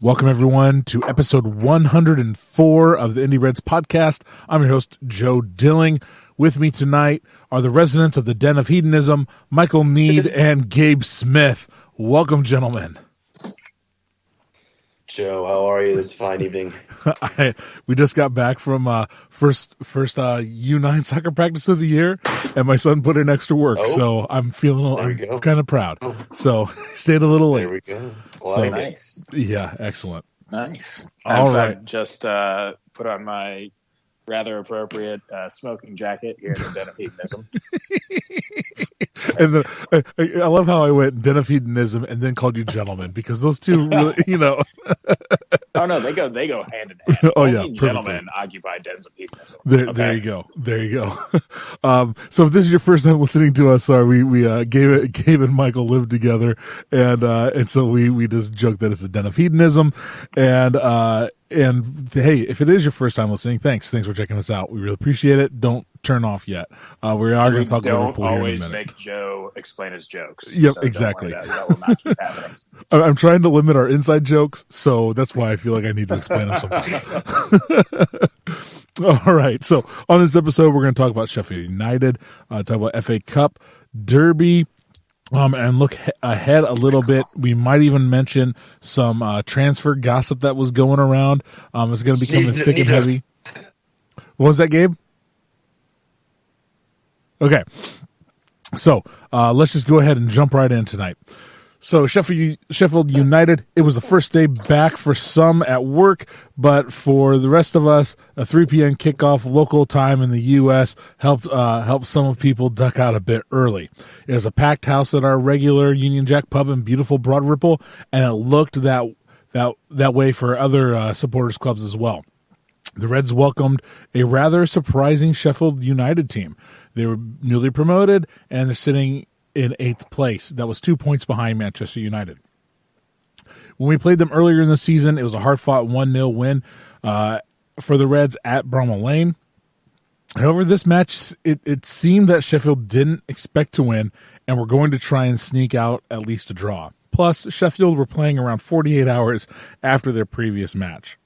Welcome, everyone, to episode 104 of the Indie Reds podcast. I'm your host, Joe Dilling. With me tonight are the residents of the Den of Hedonism, Michael Nead and Gabe Smith. Welcome, gentlemen. Joe, how are you this fine evening? We just got back from first U9 soccer practice of the year, and my son put in extra work, so I'm feeling kind of proud. So stayed a little late. There we go. Well, so, nice. Yeah, excellent. Nice. All right. Just put on my rather appropriate smoking jacket here in the Den of Hedonism. And I love how I went Den of Hedonism and then called you gentlemen, because those two really, Oh no, they go hand in hand. Oh yeah, gentlemen occupy dens of hedonism. There you go. So if this is your first time listening to us, sorry, we Gabe and Michael live together, and so we just joke that it's a Den of Hedonism, and hey, if it is your first time listening, thanks for checking us out. We really appreciate it. Don't turn off yet. We are going to talk about Liverpool here in a minute. Don't always make Joe explain his jokes. Yep, so exactly. That will not keep happening. I'm trying to limit our inside jokes, so that's why I feel like I need to explain them sometimes. All right, so on this episode, we're going to talk about Sheffield United, talk about FA Cup, Derby, and look ahead a little bit. We might even mention some transfer gossip that was going around. It's going to become thick and heavy. What was that, Gabe? Okay, so let's just go ahead and jump right in tonight. So Sheffield United, it was the first day back for some at work, but for the rest of us, a 3 p.m. kickoff local time in the U.S. helped some of people duck out a bit early. It was a packed house at our regular Union Jack pub in beautiful Broad Ripple, and it looked that way for other supporters clubs as well. The Reds welcomed a rather surprising Sheffield United team. They were newly promoted, and they're sitting in 8th place. That was 2 points behind Manchester United. When we played them earlier in the season, it was a hard-fought 1-0 win for the Reds at Bramall Lane. However, this match, it seemed that Sheffield didn't expect to win and were going to try and sneak out at least a draw. Plus, Sheffield were playing around 48 hours after their previous match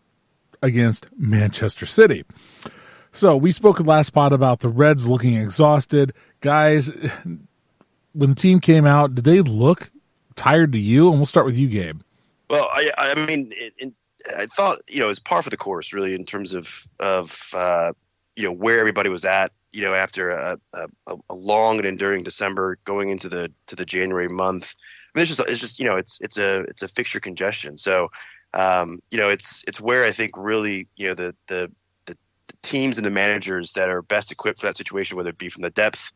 against Manchester City. So we spoke last pod about the Reds looking exhausted. Guys, when the team came out, did they look tired to you? And we'll start with you, Gabe. Well, I mean, I thought, it was par for the course, really, in terms of where everybody was at, after a long and enduring December going into the January month. I mean, it's a fixture congestion. So, it's where I think really, the teams and the managers that are best equipped for that situation, whether it be from the depth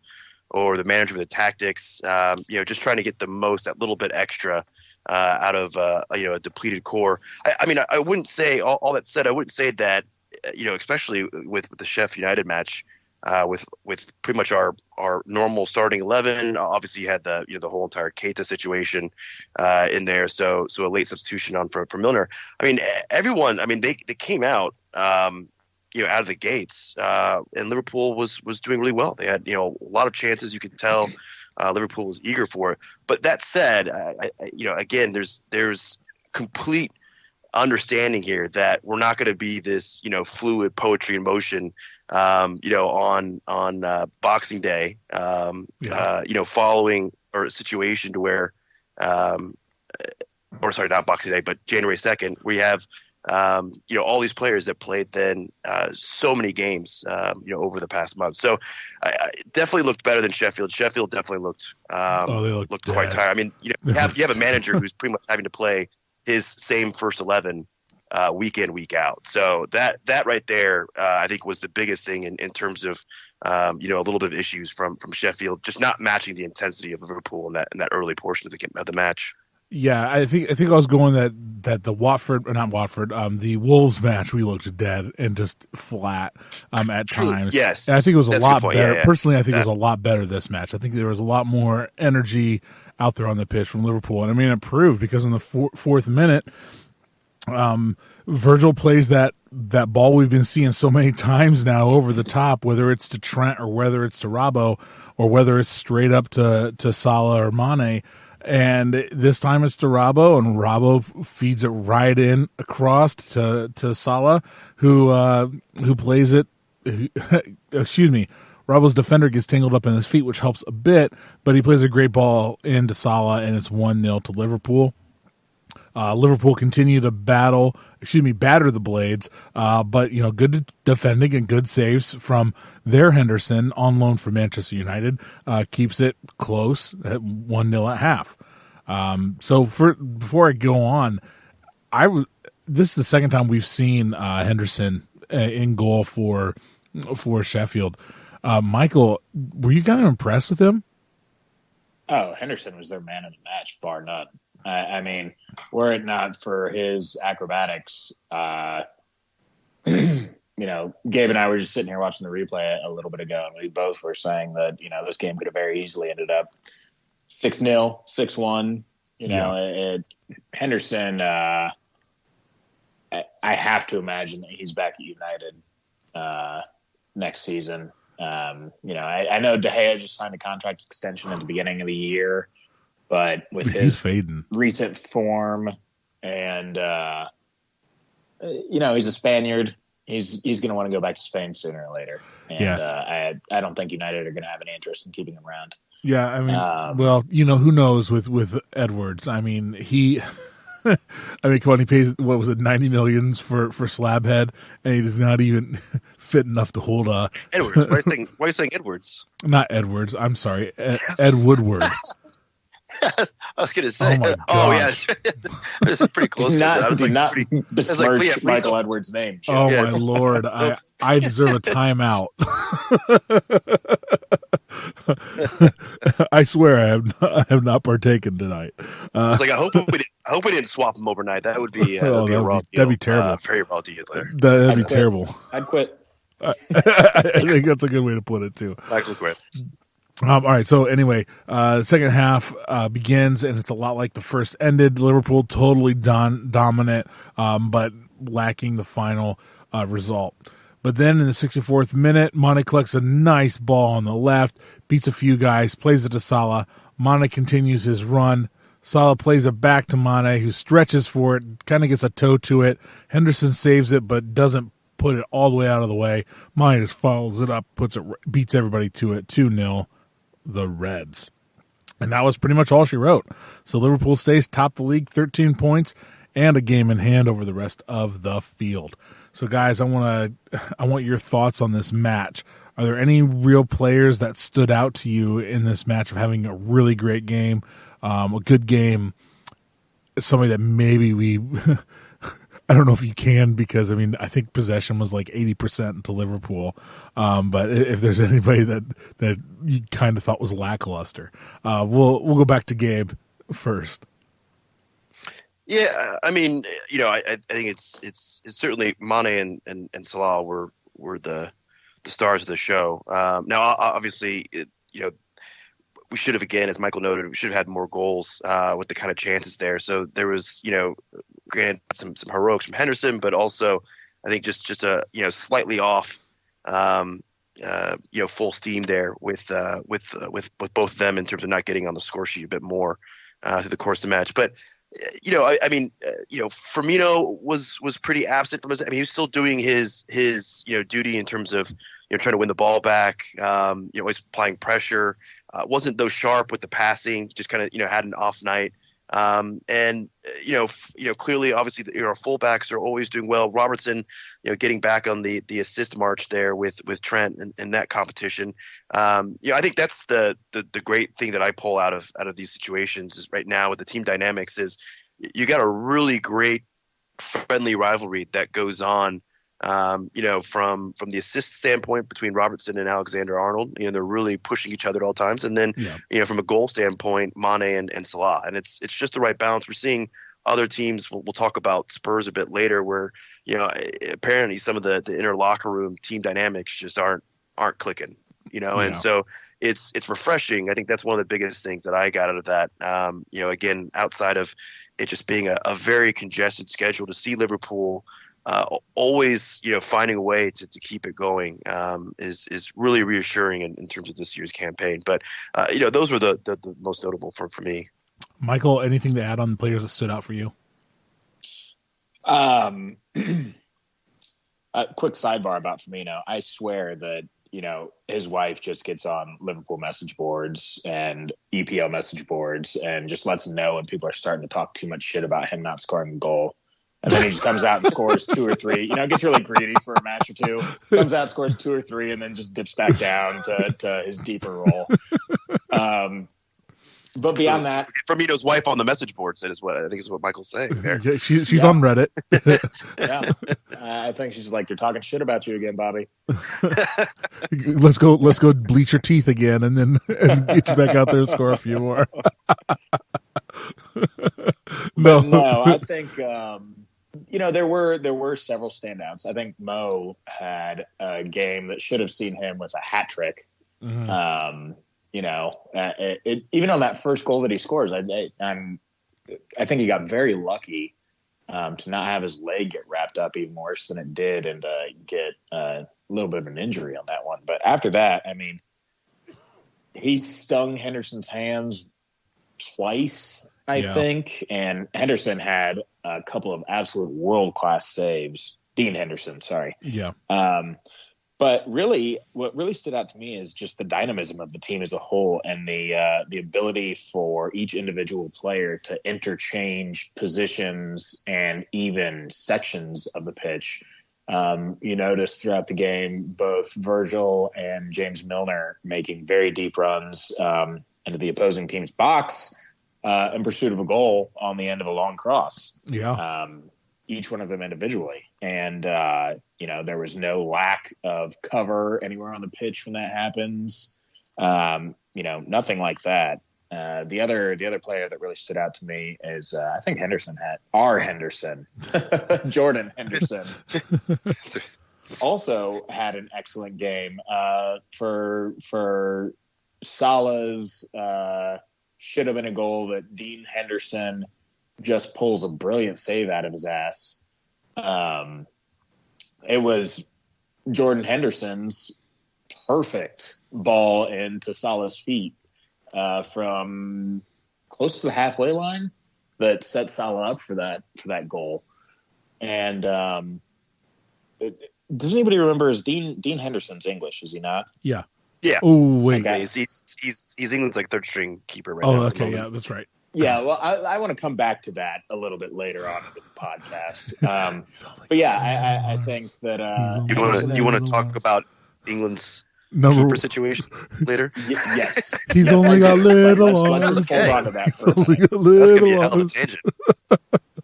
or the manager with the tactics, just trying to get the most, that little bit extra out of a depleted core. I wouldn't say, all that said, I wouldn't say that, especially with the Sheffield United match, with pretty much our normal starting 11. Obviously, you had the whole entire Keita situation in there, so a late substitution on for Milner. I mean, everyone. I mean, they came out. Out of the gates, and Liverpool was doing really well. They had, a lot of chances. You could tell Liverpool was eager for it. But that said, again, there's complete understanding here that we're not going to be this, fluid poetry in motion, on Boxing Day, following or a situation to where, not Boxing Day, but January 2nd, we have. All these players that played then so many games, over the past month. So I definitely looked better than Sheffield. Sheffield definitely looked quite tired. I mean, you have a manager who's pretty much having to play his same first 11 week in, week out. So that right there, I think was the biggest thing in terms of, a little bit of issues from Sheffield, just not matching the intensity of Liverpool in that early portion of the match. Yeah, I think I was going that the the Wolves match, we looked dead and just flat at times. Yes, and I think it was a lot better. Yeah. Personally, I think it was a lot better this match. I think there was a lot more energy out there on the pitch from Liverpool, and I mean it proved because in the fourth minute, Virgil plays that ball we've been seeing so many times now over the top, whether it's to Trent or whether it's to Robbo or whether it's straight up to Salah or Mane. And this time it's to Robbo, and Robbo feeds it right in across to Salah, who plays it. Excuse me. Robbo's defender gets tangled up in his feet, which helps a bit, but he plays a great ball into Salah, and it's 1-0 to Liverpool. Liverpool continue to batter the Blades, but good defending and good saves from their Henderson on loan for Manchester United keeps it close at 1-0 at half. So before I go on, this is the second time we've seen Henderson in goal for Sheffield. Michael, were you kind of impressed with him? Oh, Henderson was their man of the match, bar none. I mean, were it not for his acrobatics, Gabe and I were just sitting here watching the replay a little bit ago, and we both were saying that, this game could have very easily ended up 6-0, 6-1. Henderson, I have to imagine that he's back at United next season. I know De Gea just signed a contract extension at the beginning of the year, but with his recent form and, he's a Spaniard, he's going to want to go back to Spain sooner or later. And I don't think United are going to have any interest in keeping him around. Yeah, I mean, who knows with Edwards? I mean, come on, he pays, what was it, 90 million for Slabhead, and he does not even fit enough to hold Edwards. Why are you saying Edwards? Not Edwards. I'm sorry, Ed Woodward. I was going to say. Yeah, this is pretty close. Do not besmirch Michael Edwards' name. Jim. Oh my lord, I deserve a timeout. I swear I have not partaken tonight. It's like I hope we didn't swap him overnight. That would be that'd be terrible. Very raw deal there. That'd be terrible. I'd quit. I think that's a good way to put it too. Actually, quit. All right. So anyway, the second half begins, and it's a lot like the first ended. Liverpool totally dominant, but lacking the final result. But then in the 64th minute, Mane collects a nice ball on the left, beats a few guys, plays it to Salah. Mane continues his run. Salah plays it back to Mane, who stretches for it, kind of gets a toe to it. Henderson saves it, but doesn't put it all the way out of the way. Mane just follows it up, beats everybody to it, 2-0, the Reds. And that was pretty much all she wrote. So Liverpool stays top the league, 13 points, and a game in hand over the rest of the field. So, guys, I want your thoughts on this match. Are there any real players that stood out to you in this match of having a really great game, a good game, somebody that maybe we I don't know if you can, because, I mean, I think possession was like 80% to Liverpool. But if there's anybody that you kind of thought was lackluster, we'll go back to Gabe first. Yeah, I mean, I think it's certainly Mane and Salah were the stars of the show. Now, obviously, we should have, again, as Michael noted, we should have had more goals with the kind of chances there. So there was, granted, some heroics from Henderson, but also I think just a slightly off, full steam there with both of them in terms of not getting on the score sheet a bit more through the course of the match, but. Firmino was pretty absent from his. I mean, he was still doing his duty in terms of trying to win the ball back. Always applying pressure. Wasn't though sharp with the passing. Just kind of had an off night. Clearly, obviously, our fullbacks are always doing well. Robertson, getting back on the assist march there with Trent and that competition. I think that's the great thing that I pull out of these situations is right now with the team dynamics is you got a really great friendly rivalry that goes on. From the assist standpoint between Robertson and Alexander-Arnold, they're really pushing each other at all times. And then, from a goal standpoint, Mane and Salah. And it's just the right balance. We're seeing other teams, we'll talk about Spurs a bit later, where, apparently some of the inner locker room team dynamics just aren't clicking, and so it's refreshing. I think that's one of the biggest things that I got out of that. Again, outside of it just being a very congested schedule, to see Liverpool always, finding a way to keep it going is really reassuring in terms of this year's campaign. But, those were the most notable for me. Michael, anything to add on the players that stood out for you? Quick sidebar about Firmino. I swear that, his wife just gets on Liverpool message boards and EPL message boards and just lets him know when people are starting to talk too much shit about him not scoring a goal. And then he just comes out and scores 2 or 3. Gets really greedy for a match or two. Comes out, scores 2 or 3, and then just dips back down to his deeper role. But beyond that, Firmino's wife on the message board said I think is what Michael's saying there. Yeah, she's on Reddit. Yeah, I think she's like, they're talking shit about you again, Bobby. Let's go bleach your teeth again, and get you back out there and score a few more. No, I think there were several standouts. I think Mo had a game that should have seen him with a hat trick. Mm-hmm. Even on that first goal that he scores, I think he got very lucky to not have his leg get wrapped up even worse than it did and get a little bit of an injury on that one. But after that, he stung Henderson's hands twice, I think, and Henderson had a couple of absolute world-class saves. Dean Henderson, sorry. Yeah. But really, what really stood out to me is just the dynamism of the team as a whole and the ability for each individual player to interchange positions and even sections of the pitch. You notice throughout the game, both Virgil and James Milner making very deep runs into the opposing team's box in pursuit of a goal on the end of a long cross. Yeah. Each one of them individually. And, there was no lack of cover anywhere on the pitch when that happens. Nothing like that. The other player that really stood out to me is I think Henderson Jordan Henderson also had an excellent game for Salah's should have been a goal that Dean Henderson just pulls a brilliant save out of his ass. It was Jordan Henderson's perfect ball into Salah's feet from close to the halfway line that set Salah up for that goal. And does anybody remember, is Dean Henderson's English? Is he not? Yeah. Yeah. Oh wait, okay. He's England's like third string keeper right now. Oh, okay, yeah, that's right. Yeah, well, I want to come back to that a little bit later on with the podcast. But yeah, I think that you want to talk about England's keeper situation later. Yes, he's only got little arms. Let's hold on to that first. Only got little arms.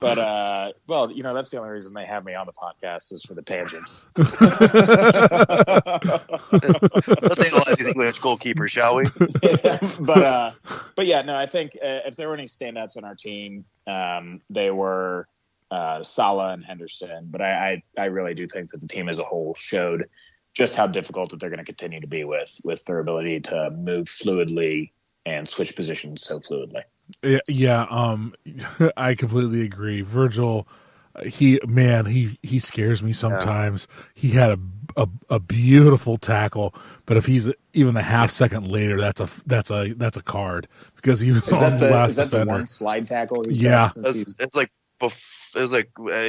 But that's the only reason they have me on the podcast is for the tangents. Let's analyze these English goalkeepers, shall we? But yeah, no, I think if there were any standouts on our team, they were Salah and Henderson. But I really do think that the team as a whole showed just how difficult that they're going to continue to be with their ability to move fluidly and switch positions so fluidly. Yeah, I completely agree. Virgil, he scares me sometimes. Yeah. He had a beautiful tackle, but if he's even a half second later, that's a card because he was on the last defender. Is that the one slide tackle? Yeah, it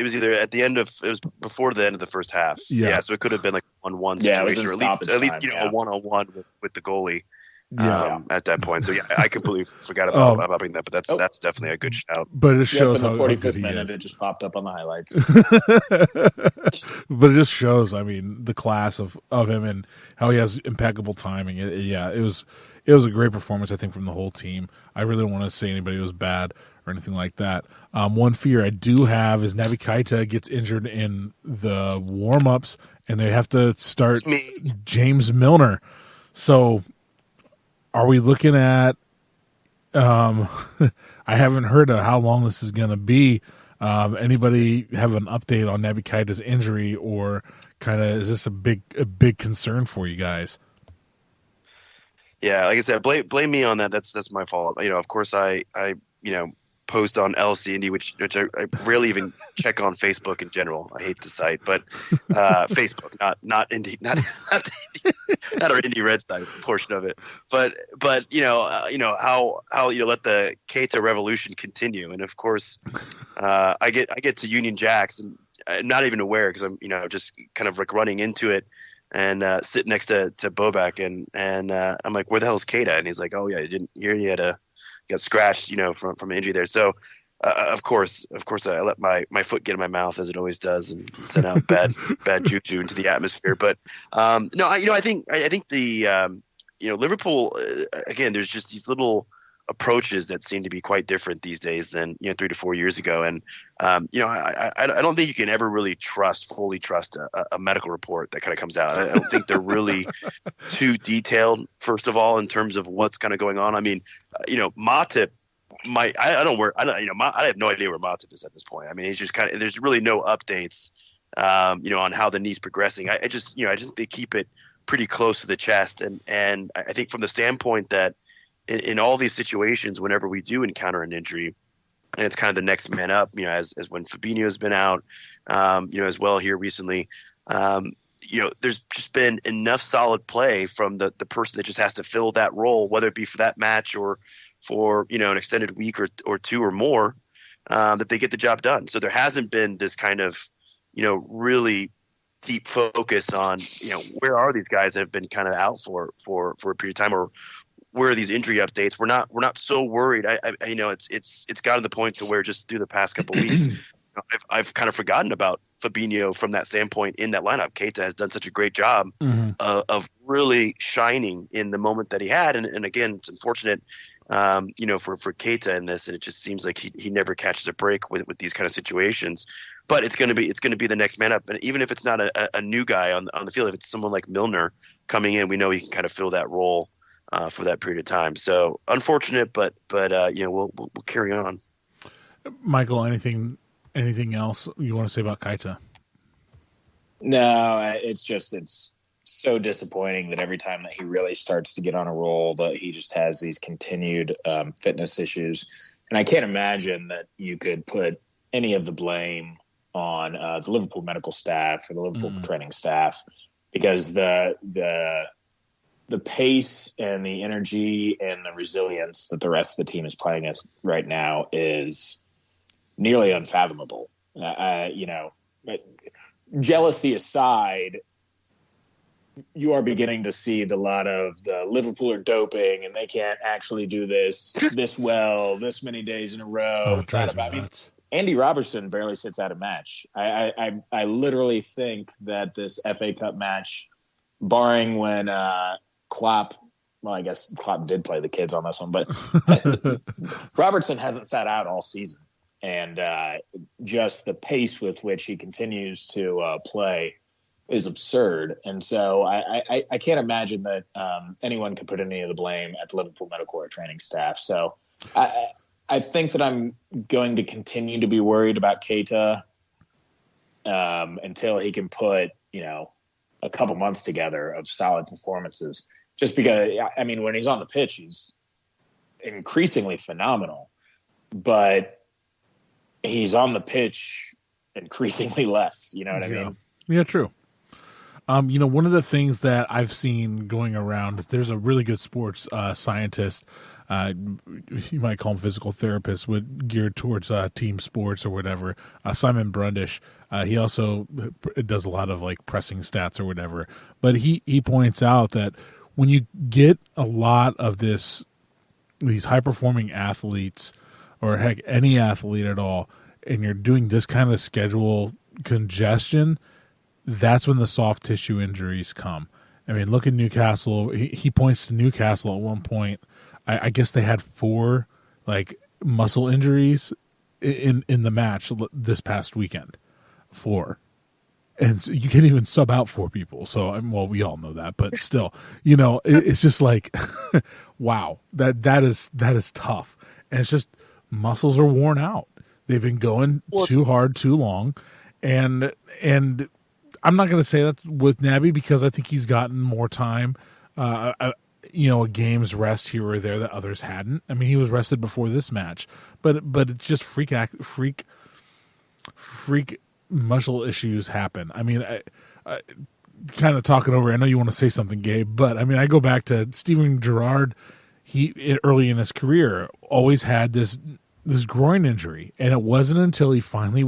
was either at the end of it was before the end of the first half. Yeah, so it could have been like 1-1 situation, or at least a 1-on-1 with the goalie. At that point, so yeah, I completely forgot about that, but that's definitely a good shout. But it shows in the 45th minute, it just popped up on the highlights. But it just shows, the class of him and how he has impeccable timing. It was a great performance, I think, from the whole team. I really don't want to say anybody was bad or anything like that. One fear I do have is Naby Keita gets injured in the warm-ups, and they have to start James Milner. So are we looking at I haven't heard of how long this is going to be. Anybody have an update on Naby Keita's injury, or kind of is this a big concern for you guys? Yeah, like I said, blame me on that. That's my fault. Of course I post on LC Indy, which I rarely even check on Facebook in general. I hate the site, but Facebook, not Indy, not our Indy Red side portion of it. But how let the Keita revolution continue, and of course, I get to Union Jacks and I'm not even aware because I'm just kind of like running into it and sit next to Bobek and I'm like, where the hell is Keita? And he's like, oh yeah, I didn't hear you got scratched, from an injury there. So of course I let my foot get in my mouth as it always does and send out bad juju into the atmosphere. But no, I think the Liverpool again, there's just these little approaches that seem to be quite different these days than 3 to 4 years ago. And I don't think you can ever really fully trust a medical report that kind of comes out. I don't think they're really too detailed, first of all, in terms of what's kind of going on. I mean, Matip might. I have no idea where Matip is at this point. I mean, he's just kind of. There's really no updates, on how the knee's progressing. I just they keep it pretty close to the chest, and I think from the standpoint that in all these situations, whenever we do encounter an injury, and it's kind of the next man up, as when Fabinho's been out, as well here recently, there's just been enough solid play from the person that just has to fill that role, whether it be for that match or for, an extended week or two or more, that they get the job done. So there hasn't been this kind of, really deep focus on, where are these guys that have been kind of out for a period of time, or where are these injury updates? We're not so worried. It's gotten to the point to where just through the past couple of weeks, I've kind of forgotten about Fabinho from that standpoint in that lineup. Keita has done such a great job of really shining in the moment that he had. And again, it's unfortunate, for Keita in this, and it just seems like he never catches a break with these kind of situations. But it's going to be the next man up. And even if it's not a new guy on the field, if it's someone like Milner coming in, we know he can kind of fill that role for that period of time. So unfortunate, but we'll carry on. Michael, anything else you want to say about Keita? No, it's so disappointing that every time that he really starts to get on a roll, that he just has these continued fitness issues. And I can't imagine that you could put any of the blame on the Liverpool medical staff or the Liverpool training staff, because the pace and the energy and the resilience that the rest of the team is playing at right now is nearly unfathomable. Jealousy aside, you are beginning to see the lot of the Liverpool are doping and they can't actually do this well, this many days in a row. Andy Robertson barely sits out a match. I literally think that this FA Cup match, barring when Klopp, well, I guess Klopp did play the kids on this one, but Robertson hasn't sat out all season. And just the pace with which he continues to play is absurd. And so I can't imagine that anyone could put any of the blame at the Liverpool medical or training staff. So I think that I'm going to continue to be worried about Keita until he can put, a couple months together of solid performances. Just because, I mean, when he's on the pitch, he's increasingly phenomenal. But he's on the pitch increasingly less. You know what I mean? Yeah, true. One of the things that I've seen going around, there's a really good sports scientist, you might call him physical therapist, geared towards team sports or whatever, Simon Brundish. He also does a lot of like pressing stats or whatever. But he points out that when you get a lot of these high-performing athletes, or heck, any athlete at all, and you're doing this kind of schedule congestion, that's when the soft tissue injuries come. I mean, look at Newcastle. He points to Newcastle at one point. I guess they had 4 like muscle injuries in the match this past weekend. 4. And so you can't even sub out 4 people. So, well, we all know that, but still, it's just like, wow, that is tough. And it's just muscles are worn out. They've been going too hard, too long. And I'm not going to say that with Naby because I think he's gotten more time. a game's rest here or there that others hadn't. I mean, he was rested before this match, but it's just freak muscle issues happen. I mean, I kind of talking over. I know you want to say something, Gabe, but I mean, I go back to Steven Gerrard. He early in his career always had this groin injury, and it wasn't until they finally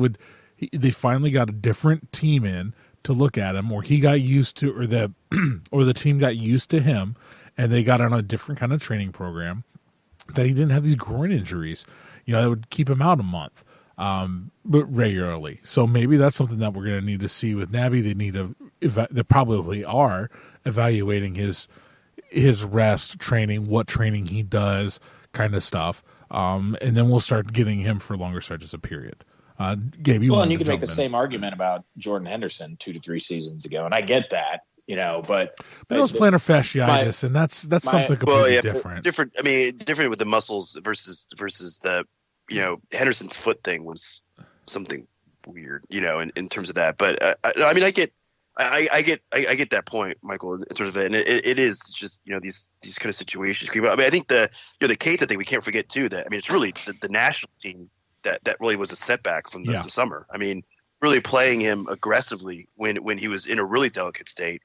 got a different team in to look at him, or he got used to, or the team got used to him, and they got on a different kind of training program, that he didn't have these groin injuries. That would keep him out a month, but regularly. So maybe that's something that we're going to need to see with Naby. They probably are evaluating his rest training, what training he does, kind of stuff, and then we'll start getting him for longer stretches of period. Gabe, and you can make the same argument about Jordan Henderson 2 to 3 seasons ago, and I get that, but it was plantar fasciitis, and that's something completely different. Different with the muscles versus the Henderson's foot thing was something weird, in terms of that. But I get that point, Michael, in terms of it, and it is just these kind of situations. I think the Keita thing we can't forget too. That it's really the national team that really was a setback from the summer. I mean, really playing him aggressively when he was in a really delicate state,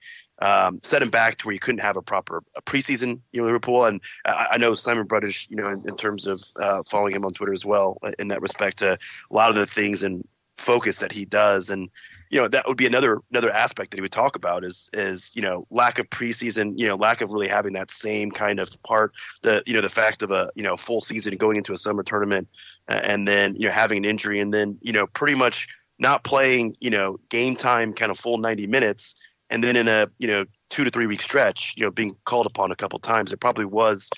set him back to where you couldn't have a proper preseason, Liverpool. And I know Simon Bruddish, in terms of following him on Twitter as well, in that respect, to a lot of the things and focus that he does. And, that would be another aspect that he would talk about is lack of preseason, lack of really having that same kind of part, the fact of a, full season going into a summer tournament, and then, having an injury, and then, pretty much not playing, game time kind of full 90 minutes. And then in a, 2 to 3 week stretch, being called upon a couple of times. It probably was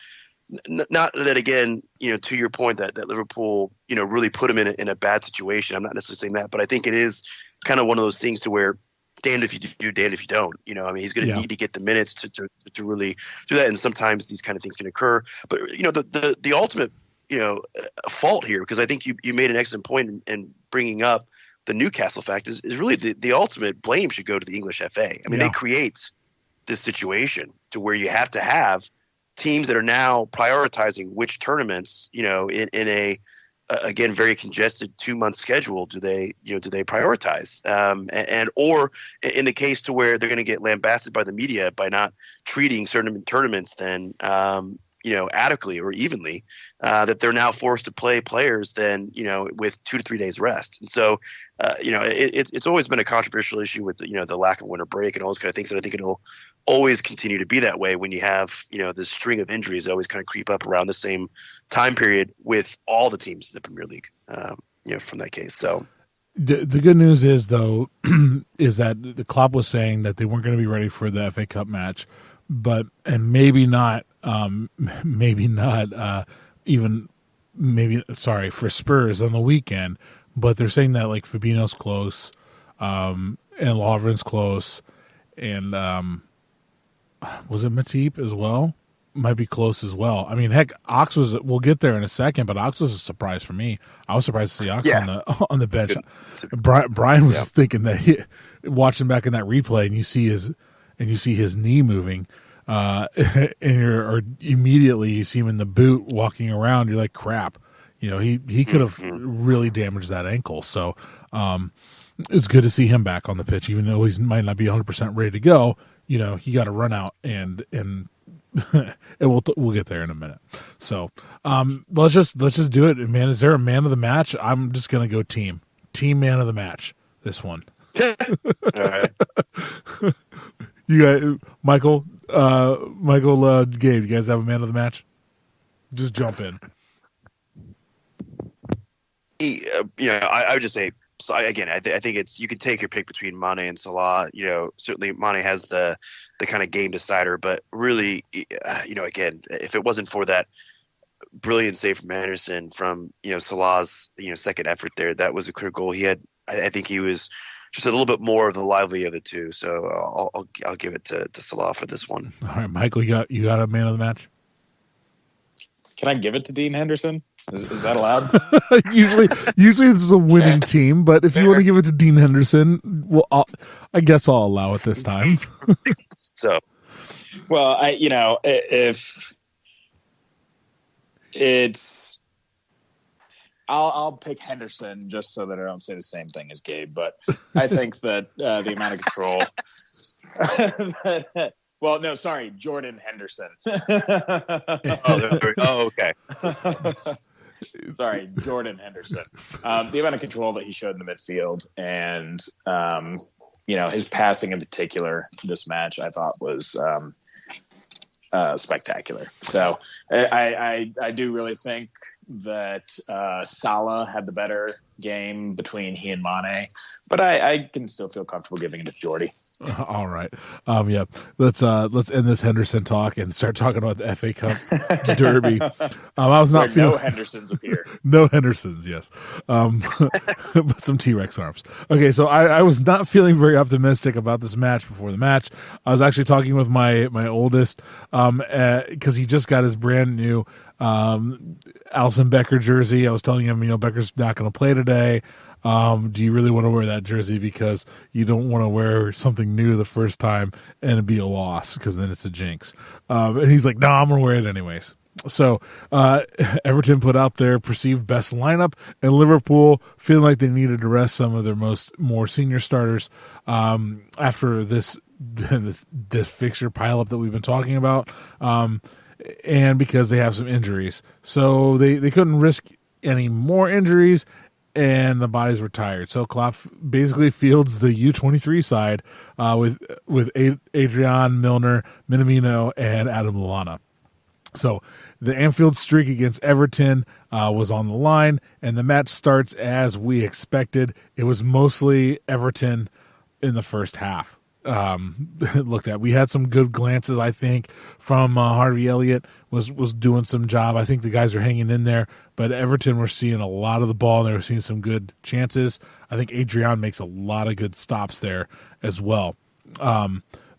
not that, again, to your point that Liverpool, really put him in a bad situation. I'm not necessarily saying that, but I think it is kind of one of those things to where damned if you do, damned if you don't. He's going to need to get the minutes to really do that. And sometimes these kind of things can occur. But, the ultimate, fault here, because I think you made an excellent point in bringing up the Newcastle fact is really the ultimate blame should go to the English FA. They create this situation to where you have to have teams that are now prioritizing which tournaments, in a again, very congested 2-month schedule. Do they prioritize? Or in the case to where they're going to get lambasted by the media by not treating certain tournaments then, adequately or evenly, that they're now forced to play players then, with 2 to 3 days rest. And so, it's always been a controversial issue with the lack of winter break and all those kind of things. And I think it'll always continue to be that way when you have, this string of injuries that always kind of creep up around the same time period with all the teams in the Premier League, from that case. So the good news is, though, is that the Klopp was saying that they weren't going to be ready for the FA Cup match, maybe not for Spurs on the weekend, but they're saying that like Fabinho's close, and Lovren's close, and was it Matip as well? Might be close as well. I mean, heck, Ox we'll get there in a second, but Ox was a surprise for me. I was surprised to see Ox on the bench. Brian was thinking that watching back in that replay, and you see his knee moving, or immediately you see him in the boot walking around. You're like, crap, he could have really damaged that ankle. So it's good to see him back on the pitch, even though he might not be 100% ready to go. He got to run out and we'll get there in a minute. So let's just do it, man. Is there a man of the match? I'm just gonna go team man of the match. This one. All right. You guys, Michael, Gabe, you guys have a man of the match? Just jump in. I would just say, so I think it's, you could take your pick between Mane and Salah. Certainly Mane has the kind of game decider, but really, again, if it wasn't for that brilliant save from Anderson from Salah's second effort there, that was a clear goal. He had, I think he was just a little bit more of the lively of the two. So I'll give it to Salah for this one. All right, Michael, you got a man of the match? Can I give it to Dean Henderson? Is that allowed? usually this is a winning team, but if you want to give it to Dean Henderson, well, I guess I'll allow it this time. So, Well, if it's, I'll pick Henderson just so that I don't say the same thing as Gabe. But I think that the amount of control. Well, no, sorry, Jordan Henderson. Okay. Sorry, Jordan Henderson. The amount of control that he showed in the midfield, and his passing in particular this match, I thought was spectacular. So I do really think that Salah had the better game between he and Mane, but I can still feel comfortable giving it to Jordy. All right. Yeah. Let's end this Henderson talk and start talking about the FA Cup Derby. I was not feeling no Hendersons appear. No Hendersons, yes. But some T-Rex arms. Okay, so I was not feeling very optimistic about this match before the match. I was actually talking with my oldest because he just got his brand new Alisson Becker jersey. I was telling him, Becker's not going to play today. Do you really want to wear that jersey because you don't want to wear something new the first time and it'd be a loss because then it's a jinx. And he's like, no, I'm going to wear it anyways. So Everton put out their perceived best lineup, and Liverpool, feeling like they needed to rest some of their more senior starters after this fixture pileup that we've been talking about, and because they have some injuries. So they couldn't risk any more injuries, and the bodies were tired. So Klopp basically fields the U23 side with Adrian, Milner, Minamino, and Adam Lallana. So the Anfield streak against Everton was on the line, and the match starts as we expected. It was mostly Everton in the first half. Looked at. We had some good glances, I think, from Harvey Elliott was doing some job. I think the guys are hanging in there, but Everton were seeing a lot of the ball, and they were seeing some good chances. I think Adrian makes a lot of good stops there as well.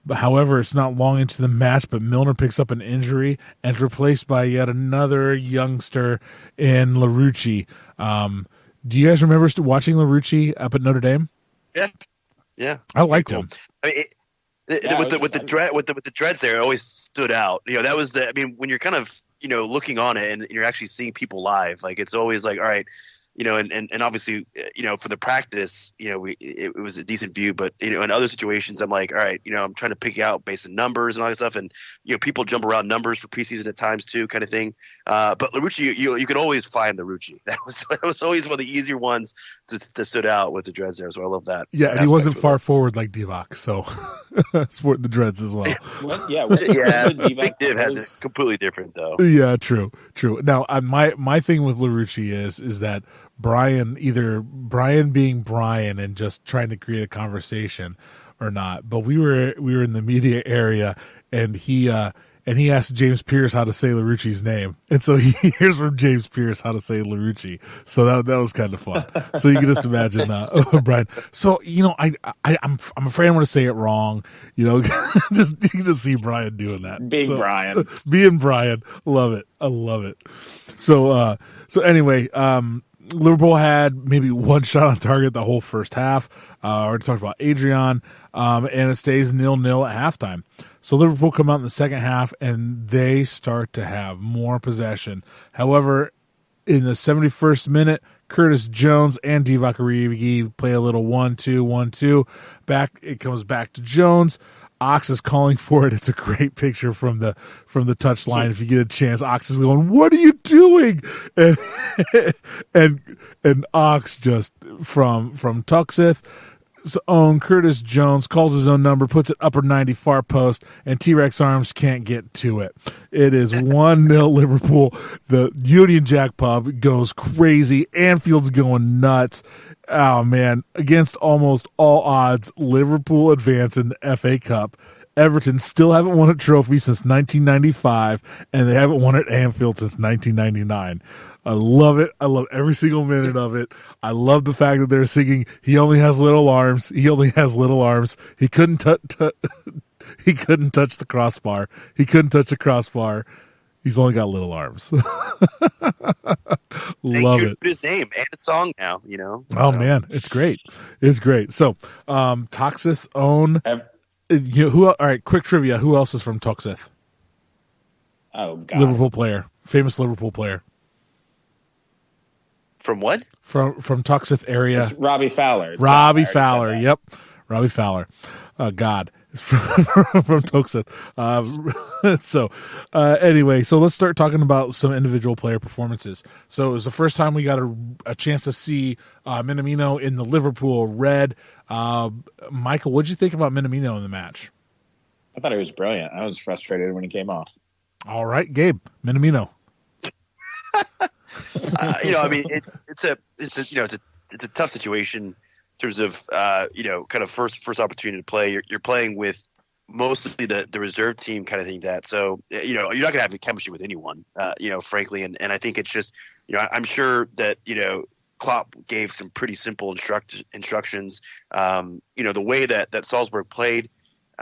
But however, it's not long into the match, but Milner picks up an injury and is replaced by yet another youngster in Larouci. Do you guys remember watching Larouci up at Notre Dame? Yeah. I liked him. I mean, with the dreads there, it always stood out. That was when you're kind of looking on it and you're actually seeing people live, like it's always like, all right, and obviously, for the practice, it was a decent view, but in other situations, I'm like, all right, I'm trying to pick out based on numbers and all that stuff, and people jump around numbers for preseason at times too, kind of thing. But Larouci, you could always find Larouci. That was always one of the easier ones to stood out with the dreads there. So I love that. Yeah, and he wasn't far forward like Divock, so sport the dreads as well. Big Div has it completely different though. Yeah, true. Now, my thing with Larouci is that either Brian being Brian and just trying to create a conversation or not. But we were in the media area, and he asked James Pierce how to say Larouci's name, and so he hears from James Pierce how to say Larouci. So that was kind of fun. So you can just imagine Brian. So I'm afraid I'm going to say it wrong. Just you can just see Brian doing that. Being Brian, love it. I love it. So anyway. Liverpool had maybe one shot on target the whole first half. I already talked about Adrian, and it stays 0-0 at halftime. So Liverpool come out in the second half, and they start to have more possession. However, in the 71st minute, Curtis Jones and Divock Origi play a little 1-2. It comes back to Jones. Ox is calling for it. It's a great picture from the touchline. If you get a chance, Ox is going, "What are you doing?" And Ox just from Toxeth own Curtis Jones calls his own number, puts it upper 90 far post, and T-Rex Arms can't get to it. It is 1-0 Liverpool. The Union Jack pub goes crazy. Anfield's going nuts. Oh man, against almost all odds, Liverpool advance in the FA Cup. Everton still haven't won a trophy since 1995, and they haven't won at Anfield since 1999. I love it. I love every single minute of it. I love the fact that they're singing, "He only has little arms. He only has little arms. He couldn't he couldn't touch the crossbar. He couldn't touch the crossbar. He's only got little arms." Love it. His name and a song now, Oh man, it's great. It's great. So, Toxeth's own. All right, quick trivia. Who else is from Toxeth? Oh, God. Liverpool player. Famous Liverpool player. From what? From Toxeth area. It's Robbie Fowler. Robbie Fowler. Yep. Robbie Fowler. God. It's from Toxeth. Anyway, so let's start talking about some individual player performances. So it was the first time we got a chance to see Minamino in the Liverpool red. Michael, what'd you think about Minamino in the match? I thought he was brilliant. I was frustrated when he came off. All right, Gabe, Minamino. It's a tough situation in terms of kind of first opportunity to play. You're playing with mostly the reserve team kind of thing. So you're not gonna have a chemistry with anyone, frankly. And I think it's just I'm sure that Klopp gave some pretty simple instructions. The way that Salzburg played.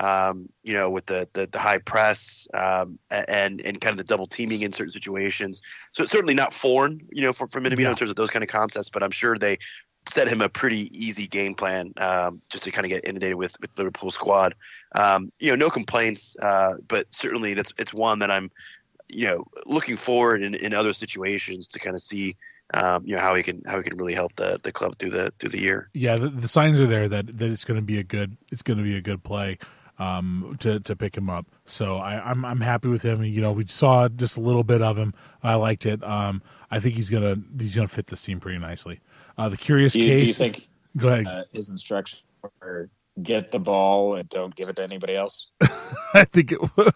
With the high press and kind of the double teaming in certain situations. So it's certainly not foreign, for Minamino in terms of those kind of concepts, but I'm sure they set him a pretty easy game plan just to kind of get inundated with Liverpool squad. No complaints, but certainly it's one that I'm, looking forward in other situations to kind of see how he can really help the club through the year. Yeah, the signs are there that it's going to be a good play. To pick him up. So I'm happy with him. We saw just a little bit of him. I liked it. I think he's gonna fit this team pretty nicely. The curious case. Do you think? Go ahead. His instructions were get the ball and don't give it to anybody else. I think it was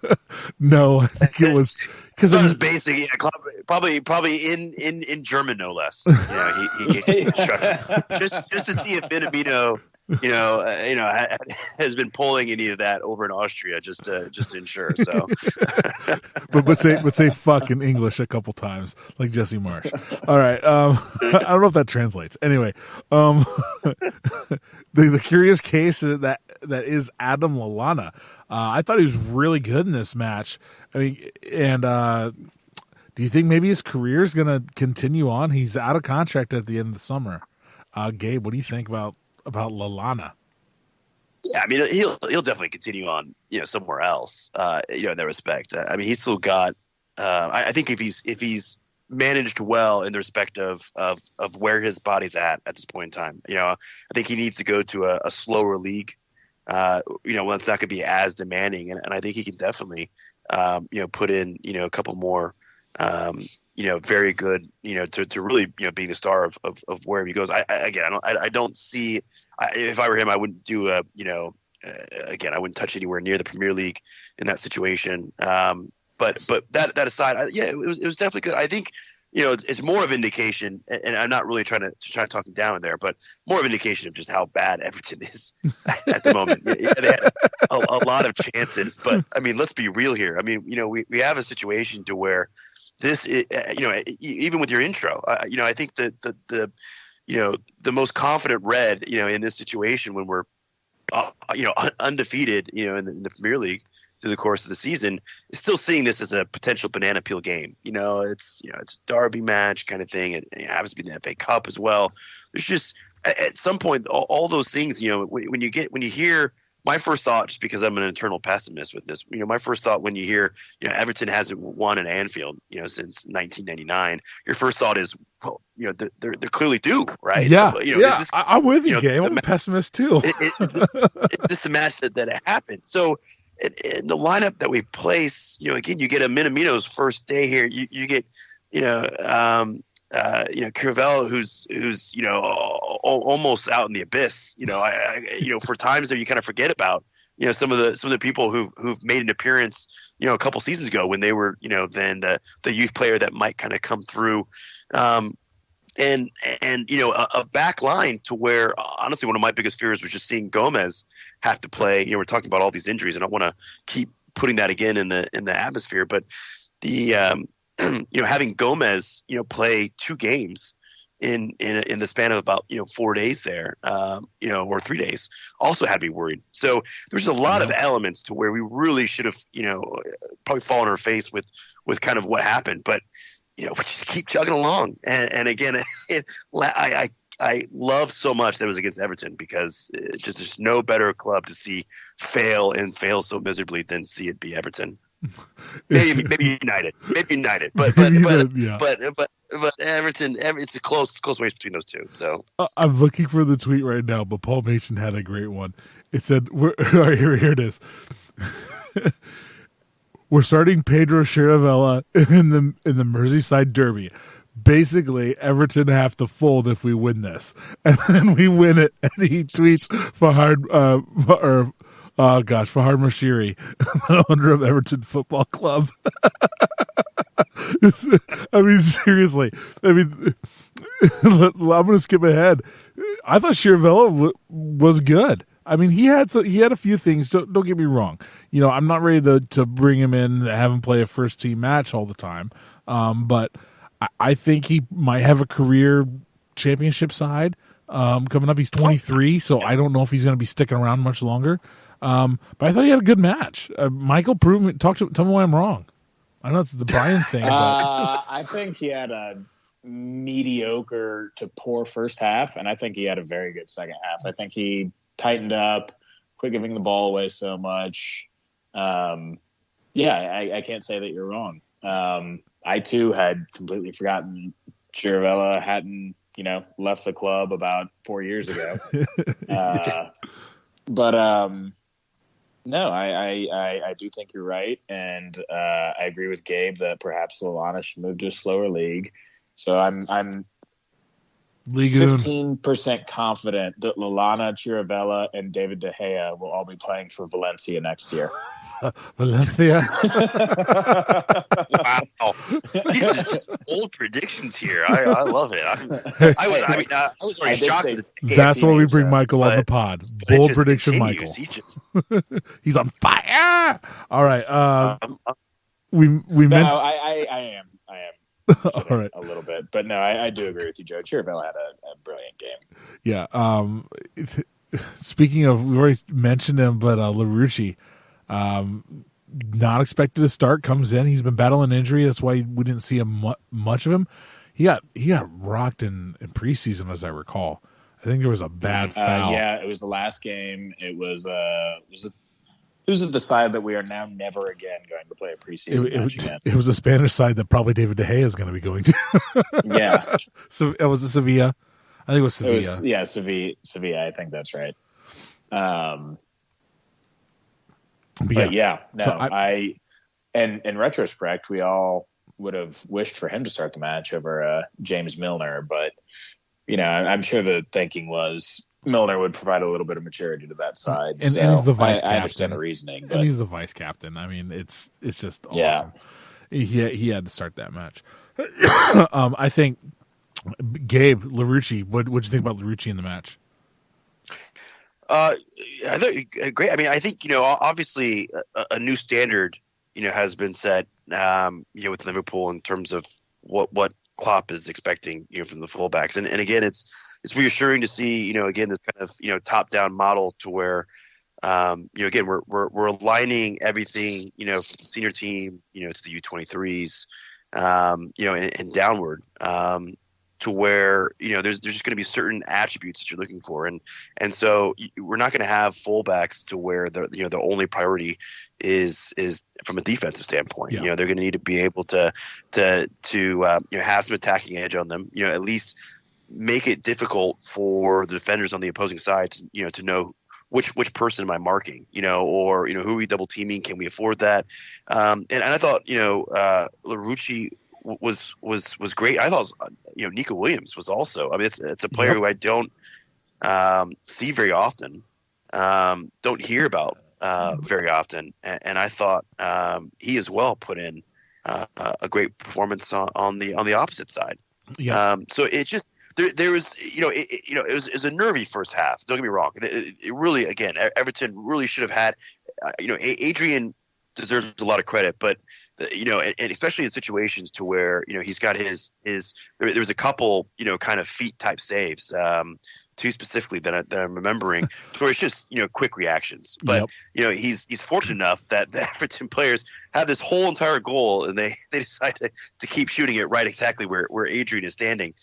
because it was basic. Yeah, probably in German, no less. He gave instructions just to see if Minamino has been pulling any of that over in Austria just to ensure. So, but say fuck in English a couple times, like Jesse Marsh. All right, I don't know if that translates. Anyway, the curious case that is Adam Lallana. I thought he was really good in this match. I mean, and do you think maybe his career is going to continue on? He's out of contract at the end of the summer. Gabe, what do you think about Lallana? Yeah, I mean, he'll definitely continue on, somewhere else, in that respect. I mean, he's still got. I think if he's managed well in the respect of where his body's at this point in time, I think he needs to go to a slower league. One that's not going to be as demanding, and I think he can definitely, put in, a couple more. Very good, to really, be the star of wherever he goes. I don't see. If I were him, I wouldn't do I wouldn't touch anywhere near the Premier League in that situation. But that aside, it was definitely good. I think, it's more of indication, and I'm not really trying to talk him down there, but more of indication of just how bad Everton is at the moment. They had a lot of chances, but I mean, let's be real here. I mean, we have a situation to where this, even with your intro, I think that the most confident Red, in this situation when we're, undefeated, in the Premier League through the course of the season, is still seeing this as a potential banana peel game. It's a derby match kind of thing. It happens to be the FA Cup as well. There's just at some point all those things. When you hear. My first thought, just because I'm an eternal pessimist with this, my first thought when you hear, Everton hasn't won at Anfield, since 1999, your first thought is, well, they're clearly due, right? Yeah, so, I'm with you, Gabe. I'm a pessimist too. It's just the match that happened. So in the lineup that we place, again, you get a Minamino's first day here. You get, Crivello, who's almost out in the abyss. For times that you kind of forget about, some of the people who've made an appearance, a couple seasons ago when they were, then the youth player that might kind of come through, and a back line to where honestly one of my biggest fears was just seeing Gomez have to play. We're talking about all these injuries, and I want to keep putting that again in the atmosphere, but the having Gomez, play 2 games in the span of about 4 days there, or 3 days, also had me worried. So there's a lot of elements to where we really should have, probably fallen on our face with kind of what happened. But we just keep chugging along, and again, I I love so much that it was against Everton, because there's no better club to see fail and fail so miserably than see it be Everton. maybe United, but Everton. It's a close race between those two. So I'm looking for the tweet right now, but Paul Machin had a great one. It said, all right, here it is. We're starting Pedro Chiravella in the Merseyside Derby. Basically, Everton have to fold if we win this, and then we win it. And he tweets Fahad Mashiri, the owner of Everton Football Club. I mean, seriously. I mean, I'm going to skip ahead. I thought Chiravella was good. I mean, he had a few things. Don't get me wrong. I'm not ready to bring him in and have him play a first team match all the time. But I think he might have a career championship side coming up. He's 23, so I don't know if he's going to be sticking around much longer. But I thought he had a good match. Michael, tell me why I'm wrong. I know it's the Brian thing. But I think he had a mediocre to poor first half, and I think he had a very good second half. I think he tightened up, quit giving the ball away so much. I can't say that you're wrong. I too had completely forgotten Chiravella hadn't, left the club about 4 years ago. No, I do think you're right, and I agree with Gabe that perhaps Lallana should move to a slower league. So I'm 15% confident that Lallana, Chiravella, and David De Gea will all be playing for Valencia next year. Valencia. Wow, these are just bold predictions here. I love it. I was already shocked. That's why we bring Michael on the pod. Bold prediction, Michael. He's on fire. All right. We mentioned. I am. All right. A little bit, but no, I do agree with you, Joe. Chiravella had a brilliant game. Yeah. Speaking of, we already mentioned him, but Larouci. Not expected to start, comes in. He's been battling injury. That's why we didn't see him much of him. He got rocked in preseason, as I recall. I think there was a bad foul. It was the last game. It was who's the side that we are now never again going to play a preseason match again? It was a Spanish side that probably David De Gea is going to be going to. Yeah. So it was Sevilla. I think it was Sevilla. Sevilla. I think that's right. In retrospect, we all would have wished for him to start the match over James Milner, but I'm sure the thinking was Milner would provide a little bit of maturity to that side. And he's the vice captain. I understand the reasoning, but... and he's the vice captain. I mean, it's just awesome. Yeah. He had to start that match. I think Gabe Larouci. What'd you think about Larouci in the match? I thought great. I mean, I think obviously a new standard has been set with Liverpool in terms of what Klopp is expecting from the fullbacks, and again it's reassuring to see again this kind of top down model to where again we're aligning everything senior team to the U23s and downward. To where there's just going to be certain attributes that you're looking for, and so we're not going to have fullbacks to where the only priority is from a defensive standpoint. Yeah. They're going to need to be able to have some attacking edge on them. At least make it difficult for the defenders on the opposing side to know which person am I marking, or who are we double teaming? Can we afford that? And I thought Larouci was great. I thought Nico Williams was also. I mean, it's a player who I don't see very often, don't hear about very often, and I thought he as well put in a great performance on the opposite side. Yeah. So it just there was it was a nervy first half. Don't get me wrong. It really, again, Everton really should have had Adrian deserves a lot of credit, but and especially in situations to where he's got his there was a couple kind of feet type saves, two specifically that I'm remembering, where it's just quick reactions. But he's fortunate enough that the Everton players have this whole entire goal, and they decide to keep shooting it right exactly where Adrian is standing.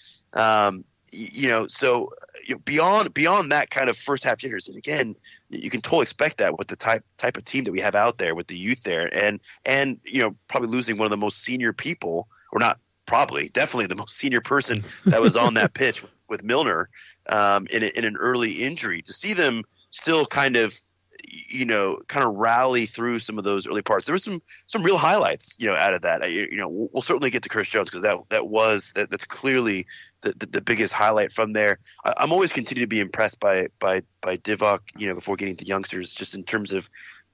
So beyond that kind of first half jitters, and again, you can totally expect that with the type of team that we have out there with the youth there, and probably losing one of the most senior people, or not probably, definitely the most senior person that was on that pitch with Milner in an early injury. To see them still kind of rally through some of those early parts. There was some real highlights, out of that. We'll certainly get to Chris Jones because that's clearly the biggest highlight from there. I'm always continue to be impressed by Divock, before getting to youngsters, just in terms of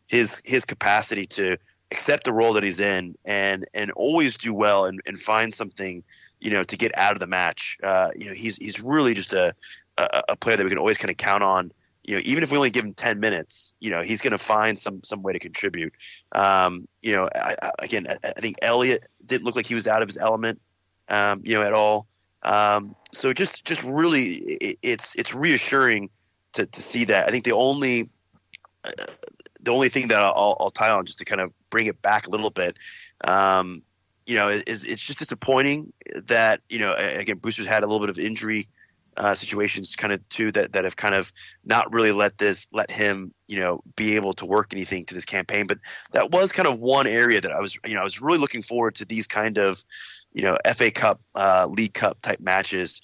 his capacity to accept the role that he's in and always do well and find something, to get out of the match. He's really just a player that we can always kind of count on. Even if we only give him 10 minutes, he's going to find some way to contribute. I think Elliott didn't look like he was out of his element, at all. So just really, it's reassuring to see that. I think the only thing that I'll tie on, just to kind of bring it back a little bit, is it's just disappointing that, again, Brewster's had a little bit of injury situations kind of too that have kind of not really let him be able to work anything to this campaign. But that was kind of one area that I was really looking forward to, these kind of FA Cup, League Cup type matches,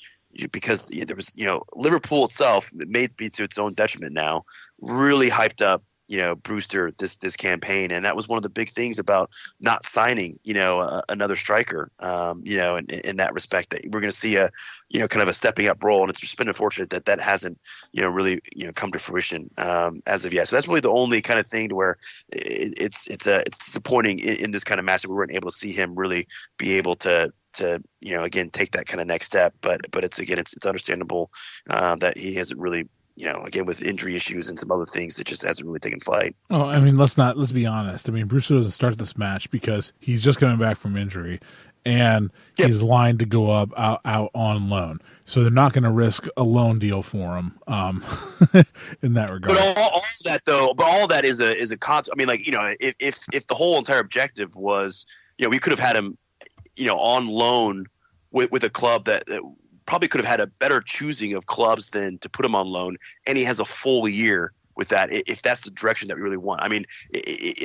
because there was Liverpool itself, it may be to its own detriment now, really hyped up Brewster this campaign, and that was one of the big things about not signing another striker, in that respect, that we're going to see a kind of a stepping up role, and it's just been unfortunate that hasn't really come to fruition as of yet. So that's really the only kind of thing to where it's disappointing in this kind of match that we weren't able to see him really be able to again take that kind of next step, but it's understandable that he hasn't really, again, with injury issues and some other things, it just hasn't really taken flight. Oh, I mean, let's be honest. I mean, Brewster doesn't start this match because he's just coming back from injury, and he's lined to go out on loan. So they're not going to risk a loan deal for him in that regard. But all that is a concept. I mean, like, if the whole entire objective was, we could have had him, on loan with a club that probably could have had a better choosing of clubs than to put him on loan, and he has a full year with that, if that's the direction that we really want. I mean,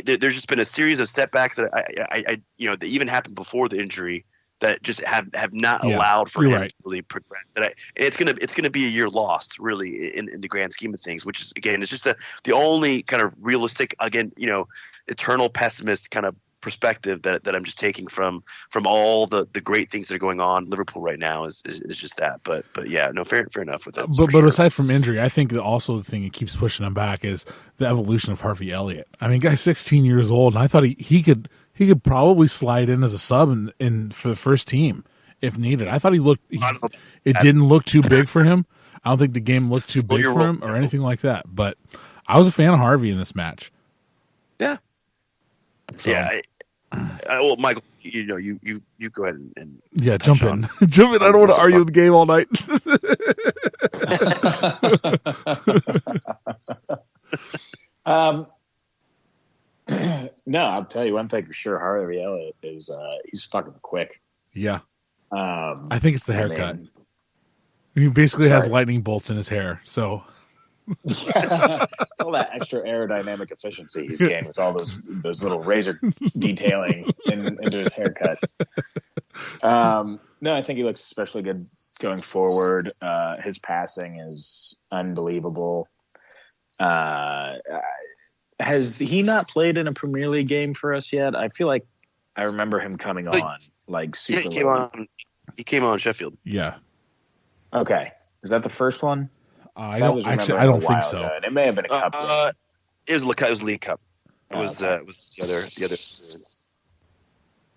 there's just been a series of setbacks that I that even happened before the injury that just have not allowed for him to really progress. And it's gonna be a year lost, really, in the grand scheme of things. Which is, again, it's just the only kind of realistic, again, eternal pessimist kind of perspective that I'm just taking from all the great things that are going on in Liverpool right now is just that. But yeah, no, fair enough with that. But aside from injury, I think that also the thing that keeps pushing him back is the evolution of Harvey Elliott. I mean, guy's 16 years old, and I thought he could probably slide in as a sub in for the first team if needed. I thought it didn't look too big for him. I don't think the game looked too big for him or anything like that. But I was a fan of Harvey in this match. Yeah. So. Yeah. Well, Michael, you go ahead and jump in. Jump in. I don't want to argue with Gabe all night. No, I'll tell you one thing for sure. Harvey Elliott is he's fucking quick. Yeah. I think it's the haircut. He basically has lightning bolts in his hair, so. Yeah, it's all that extra aerodynamic efficiency he's gained with all those little razor detailing into his haircut. No, I think he looks especially good going forward. His passing is unbelievable. Has he not played in a Premier League game for us yet? I feel like I remember him coming on like super. Yeah, he came on Sheffield. Yeah. Okay, is that the first one? I don't think so. Ago, and it may have been a cup. It was League Cup. It was the other.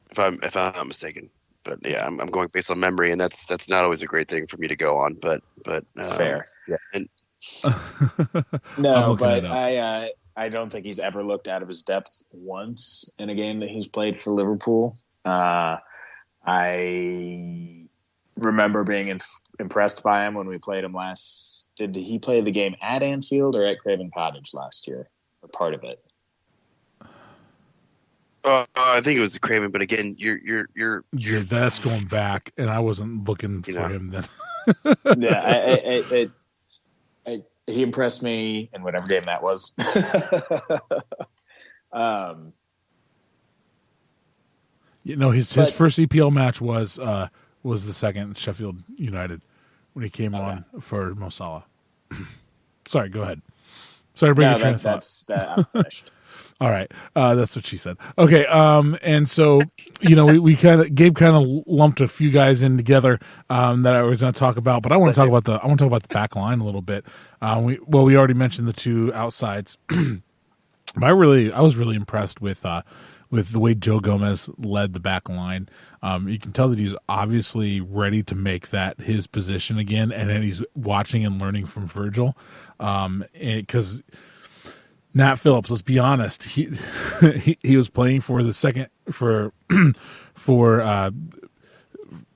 If I'm not mistaken, but yeah, I'm going based on memory, and that's not always a great thing for me to go on. But fair. Yeah. And no, but I don't think he's ever looked out of his depth once in a game that he's played for Liverpool. I remember being impressed by him when we played him last. Did he play the game at Anfield or at Craven Cottage last year, or part of it? I think it was the Craven, but again, you're that's going back, and I wasn't looking for him then. Yeah, he impressed me in whatever game that was. His first EPL match was the second Sheffield United when he came on for Mo Salah. Sorry, go ahead. Sorry to bring your train of thought. I'm finished. All right, that's what she said. Okay, and so we Gabe kind of lumped a few guys in together that I was going to talk about, but I want to talk about the back line a little bit. We already mentioned the two outsides, but I was really impressed with the way Joe Gomez led the back line. You can tell that he's obviously ready to make that his position again, and then he's watching and learning from Virgil, because. Nat Phillips, let's be honest, he was playing for the second for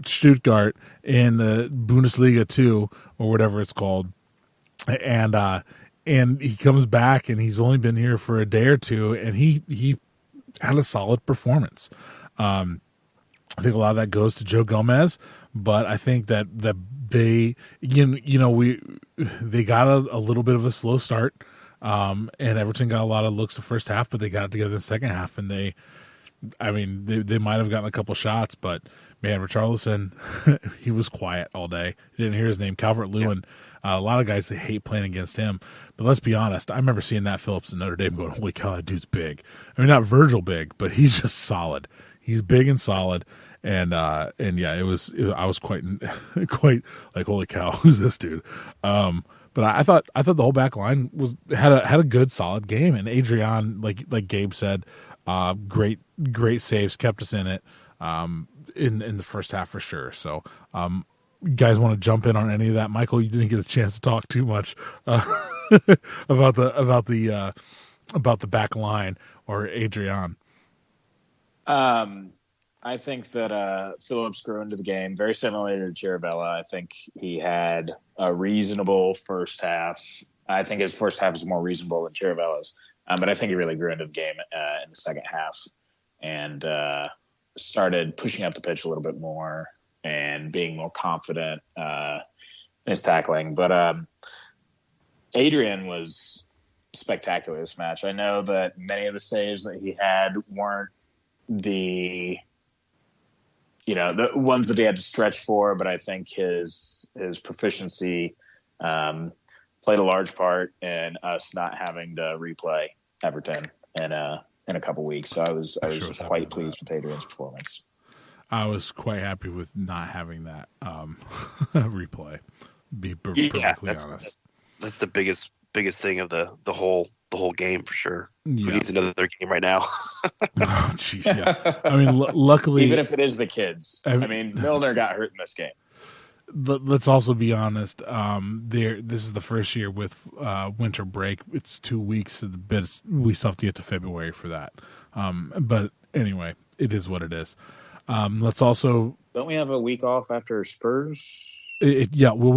Stuttgart in the Bundesliga 2 or whatever it's called, and he comes back and he's only been here for a day or two, and he had a solid performance. I think a lot of that goes to Joe Gomez, but I think that they they got a little bit of a slow start. And Everton got a lot of looks the first half, but they got it together in the second half, and they might have gotten a couple shots, but man, Richarlison, he was quiet all day. You didn't hear his name. Calvert-Lewin, a lot of guys that hate playing against him, but let's be honest, I remember seeing Nat Phillips in Notre Dame going, holy cow, that dude's big. I mean, not Virgil big, but he's just solid. He's big and solid. And yeah, I was quite like, holy cow, who's this dude? But I thought the whole back line had a good solid game, and Adrian, like Gabe said, great saves, kept us in it in the first half for sure. So, you guys want to jump in on any of that? Michael, you didn't get a chance to talk too much about the back line or Adrian. I think that Phillips grew into the game very similar to Chiravella. I think he had a reasonable first half. I think his first half was more reasonable than Chiravella's, but I think he really grew into the game in the second half and started pushing up the pitch a little bit more and being more confident in his tackling. But Adrian was spectacular this match. I know that many of the saves that he had weren't the ones that he had to stretch for, but I think his proficiency played a large part in us not having to replay Everton in a couple weeks. So I was quite pleased with Adrian's performance. I was quite happy with not having that replay. Be perfectly honest. That's the biggest thing of the whole game for sure. Yeah. Who needs another game right now? Oh, jeez, yeah. I mean, luckily, even if it is the kids. I mean, Milner got hurt in this game. Let's also be honest. This is the first year with winter break. It's 2 weeks. We still have to get to February for that. But anyway, it is what it is. Let's also. Don't we have a week off after Spurs? We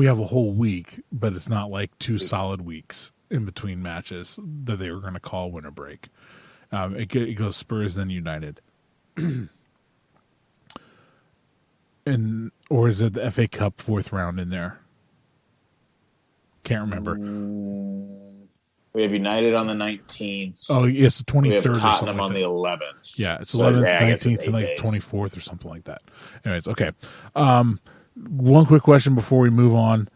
have a whole week, but it's not like 2 solid weeks in between matches that they were going to call winter break. It goes Spurs then United, or is it the FA Cup 4th round in there? Can't remember. We have United on the 19th. Oh, yes, the 23rd. We have Tottenham or something on the 11th. Yeah, it's 11th, 19th, and like 24th or something like that. Anyways, okay. One quick question before we move on.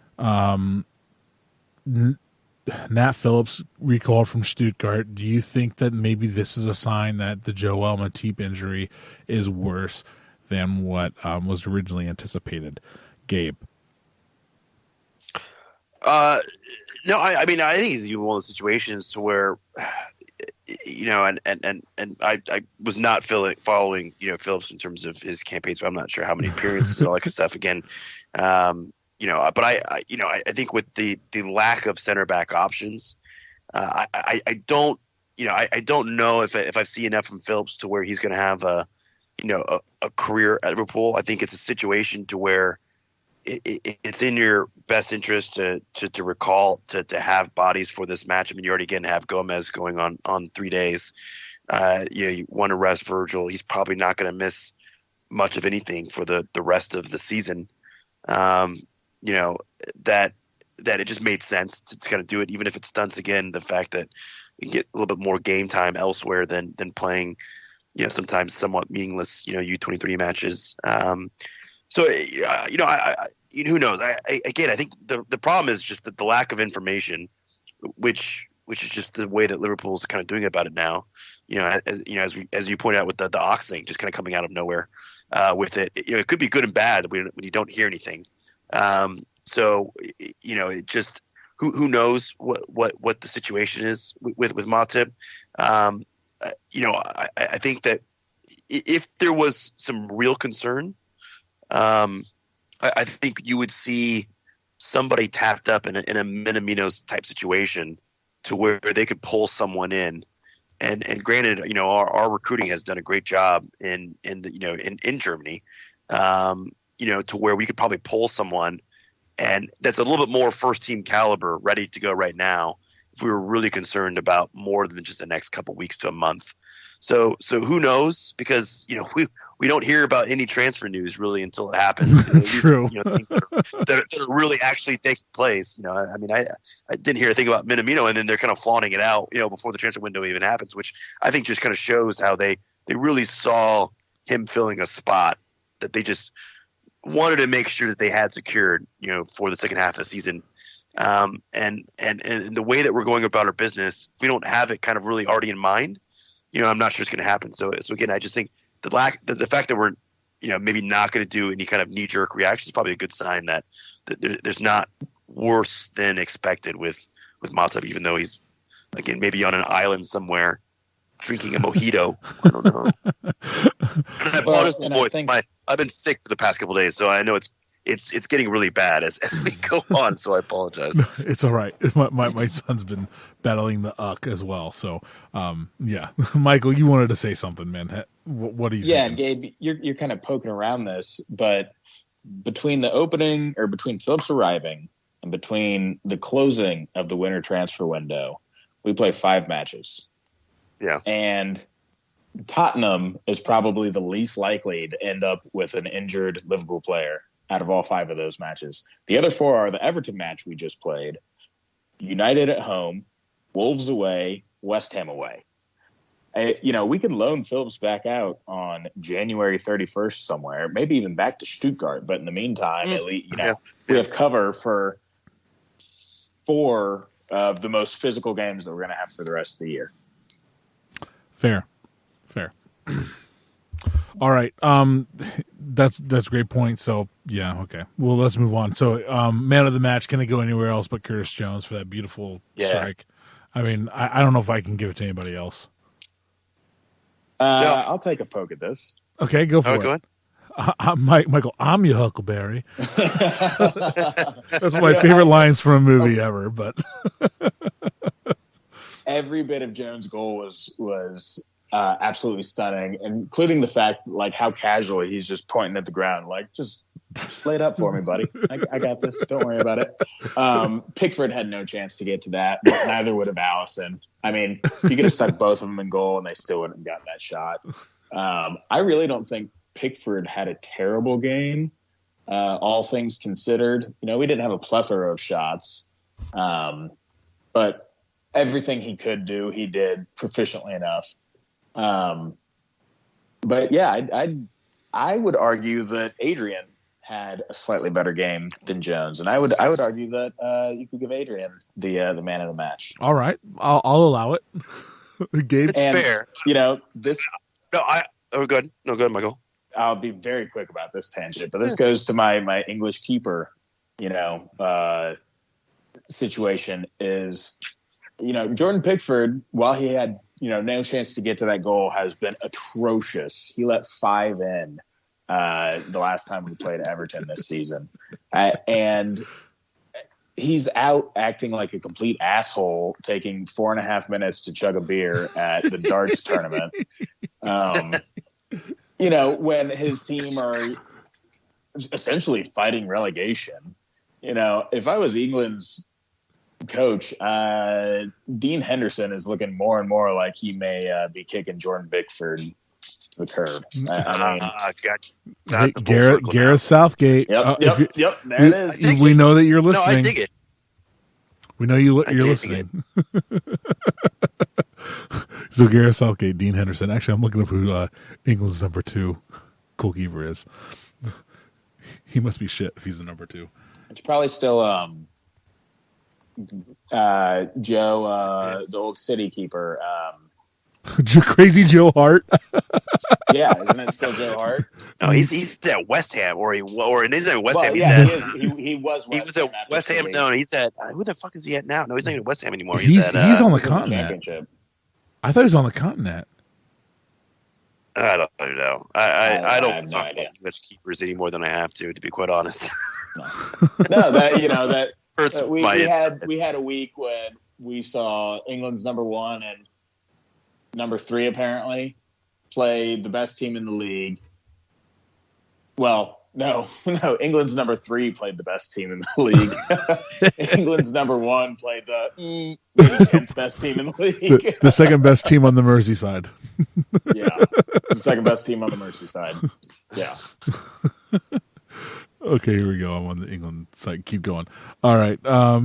Nat Phillips recalled from Stuttgart. Do you think that maybe this is a sign that the Joel Matip injury is worse than what was originally anticipated? Gabe? No, I mean, I think he's one of those situations to where, and I was not following, Phillips in terms of his campaigns, but I'm not sure how many appearances and all that kind of stuff. Again, but I think with the lack of center back options, I don't know if I see enough from Phillips to where he's going to have a career at Liverpool. I think it's a situation to where it's in your best interest to recall to have bodies for this match. I mean, you already again have Gomez going on 3 days. You want to rest Virgil. He's probably not going to miss much of anything for the rest of the season. That it just made sense to kind of do it, even if it stunts again the fact that you can get a little bit more game time elsewhere than playing, sometimes somewhat meaningless, U23 matches. Who knows? I think the problem is just that the lack of information, which is just the way that Liverpool's kind of doing about it now. As you pointed out with the Ox thing, just kind of coming out of nowhere with it. It could be good and bad when you don't hear anything. It just who knows what the situation is with Matip. I think that if there was some real concern, I think you would see somebody tapped up in a Minamino's type situation to where they could pull someone in. And granted, our recruiting has done a great job in Germany, to where we could probably pull someone, and that's a little bit more first team caliber, ready to go right now. If we were really concerned about more than just the next couple weeks to a month. So who knows? Because we don't hear about any transfer news really until it happens. True. Things that are really actually taking place. I didn't hear a thing about Minamino, and then they're kind of flaunting it out, before the transfer window even happens, which I think just kind of shows how they really saw him filling a spot that they just wanted to make sure that they had secured, for the second half of the season. And the way that we're going about our business, if we don't have it kind of really already in mind, I'm not sure it's going to happen. So again, I just think the fact that we're, maybe not going to do any kind of knee jerk reaction is probably a good sign that there's not worse than expected with Matip, even though he's, again, maybe on an island somewhere drinking a mojito. I don't know. I apologize, I've been sick for the past couple of days, so I know it's getting really bad as we go on, so I apologize. It's all right. My son's been battling the uck as well. So, yeah. Michael, you wanted to say something, man. What do you think? Yeah, Gabe, you're kind of poking around this, but between Phillips arriving and between the closing of the winter transfer window, we play 5 matches. Yeah. And Tottenham is probably the least likely to end up with an injured Liverpool player out of all 5 of those matches. The other 4 are the Everton match we just played, United at home, Wolves away, West Ham away. We could loan Phillips back out on January 31st somewhere, maybe even back to Stuttgart. But in the meantime, at least, we have cover for 4 of the most physical games that we're going to have for the rest of the year. Fair. All right. That's a great point. So yeah, okay. Well, let's move on. So, man of the match, can it go anywhere else but Curtis Jones for that beautiful strike? I mean, I don't know if I can give it to anybody else. I'll take a poke at this. Okay, go for it. Go ahead. Michael, I'm your Huckleberry. That's my favorite lines from a movie ever. But every bit of Jones' goal was absolutely stunning, including the fact how casually he's just pointing at the ground, just lay it up for me, buddy. I got this. Don't worry about it. Pickford had no chance to get to that, but neither would have Allison. I mean, you could have stuck both of them in goal and they still wouldn't have gotten that shot. I really don't think Pickford had a terrible game, all things considered. We didn't have a plethora of shots, but everything he could do, he did proficiently enough. But yeah, I would argue that Adrian had a slightly better game than Jones, and I would argue that you could give Adrian the man of the match. All right, I'll allow it. Gabe, it's fair. This. No, go ahead, Michael. I'll be very quick about this tangent, but this goes to my English keeper, situation is, Jordan Pickford, while he had no chance to get to that goal, has been atrocious. He let 5 in the last time we played Everton this season. And he's out acting like a complete asshole, taking 4.5 minutes to chug a beer at the darts tournament. When his team are essentially fighting relegation. If I was England's Coach, Dean Henderson is looking more and more like he may be kicking Jordan Bickford the curb. Gareth Southgate. Yep, yep. There it is. We know that you're listening. No, I dig it. We know you're listening. So Gareth Southgate, Dean Henderson. Actually, I'm looking up who England's number 2 goalkeeper is. He must be shit if he's the number 2. It's probably still Joe, the old City keeper. Crazy Joe Hart. Yeah, isn't it still Joe Hart? No, he's at West Ham, or he's at West Ham. He was at West Ham. No, he's at who the fuck is he at now? No, he's not at West Ham anymore. He's on the continent. I thought he was on the continent. I don't know. I don't talk about English keepers any more than I have to be quite honest. No, that hurts we had a week when we saw England's number 1 and number 3 apparently play the best team in the league. Well, no, England's number 3 played the best team in the league. England's number 1 played the maybe 10th best team in the league. The second best team on the Merseyside. Yeah, the second best team on the Merseyside. Yeah. Okay, here we go. I'm on the England side. Keep going. All right.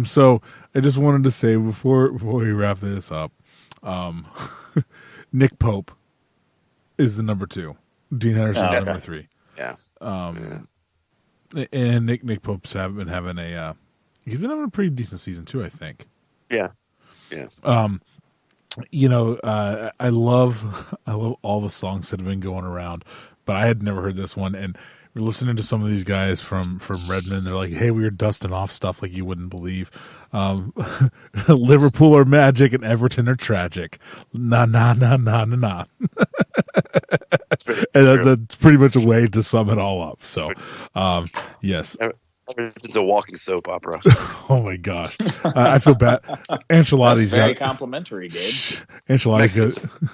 So I just wanted to say before we wrap this up, Nick Pope is the number 2. Dean Henderson is number 3. Yeah. And Nick Pope's been having he's been having a pretty decent season too, I think. Yeah. I love all the songs that have been going around, but I had never heard this one, and we're listening to some of these guys from Redmond. They're like, "Hey, we were dusting off stuff like you wouldn't believe. Liverpool are magic and Everton are tragic. Nah. And that's pretty much a way to sum it all up. So, yes. It's a walking soap opera. Oh my gosh, I feel bad. Ancelotti's very complimentary, Gabe. Ancelotti's good.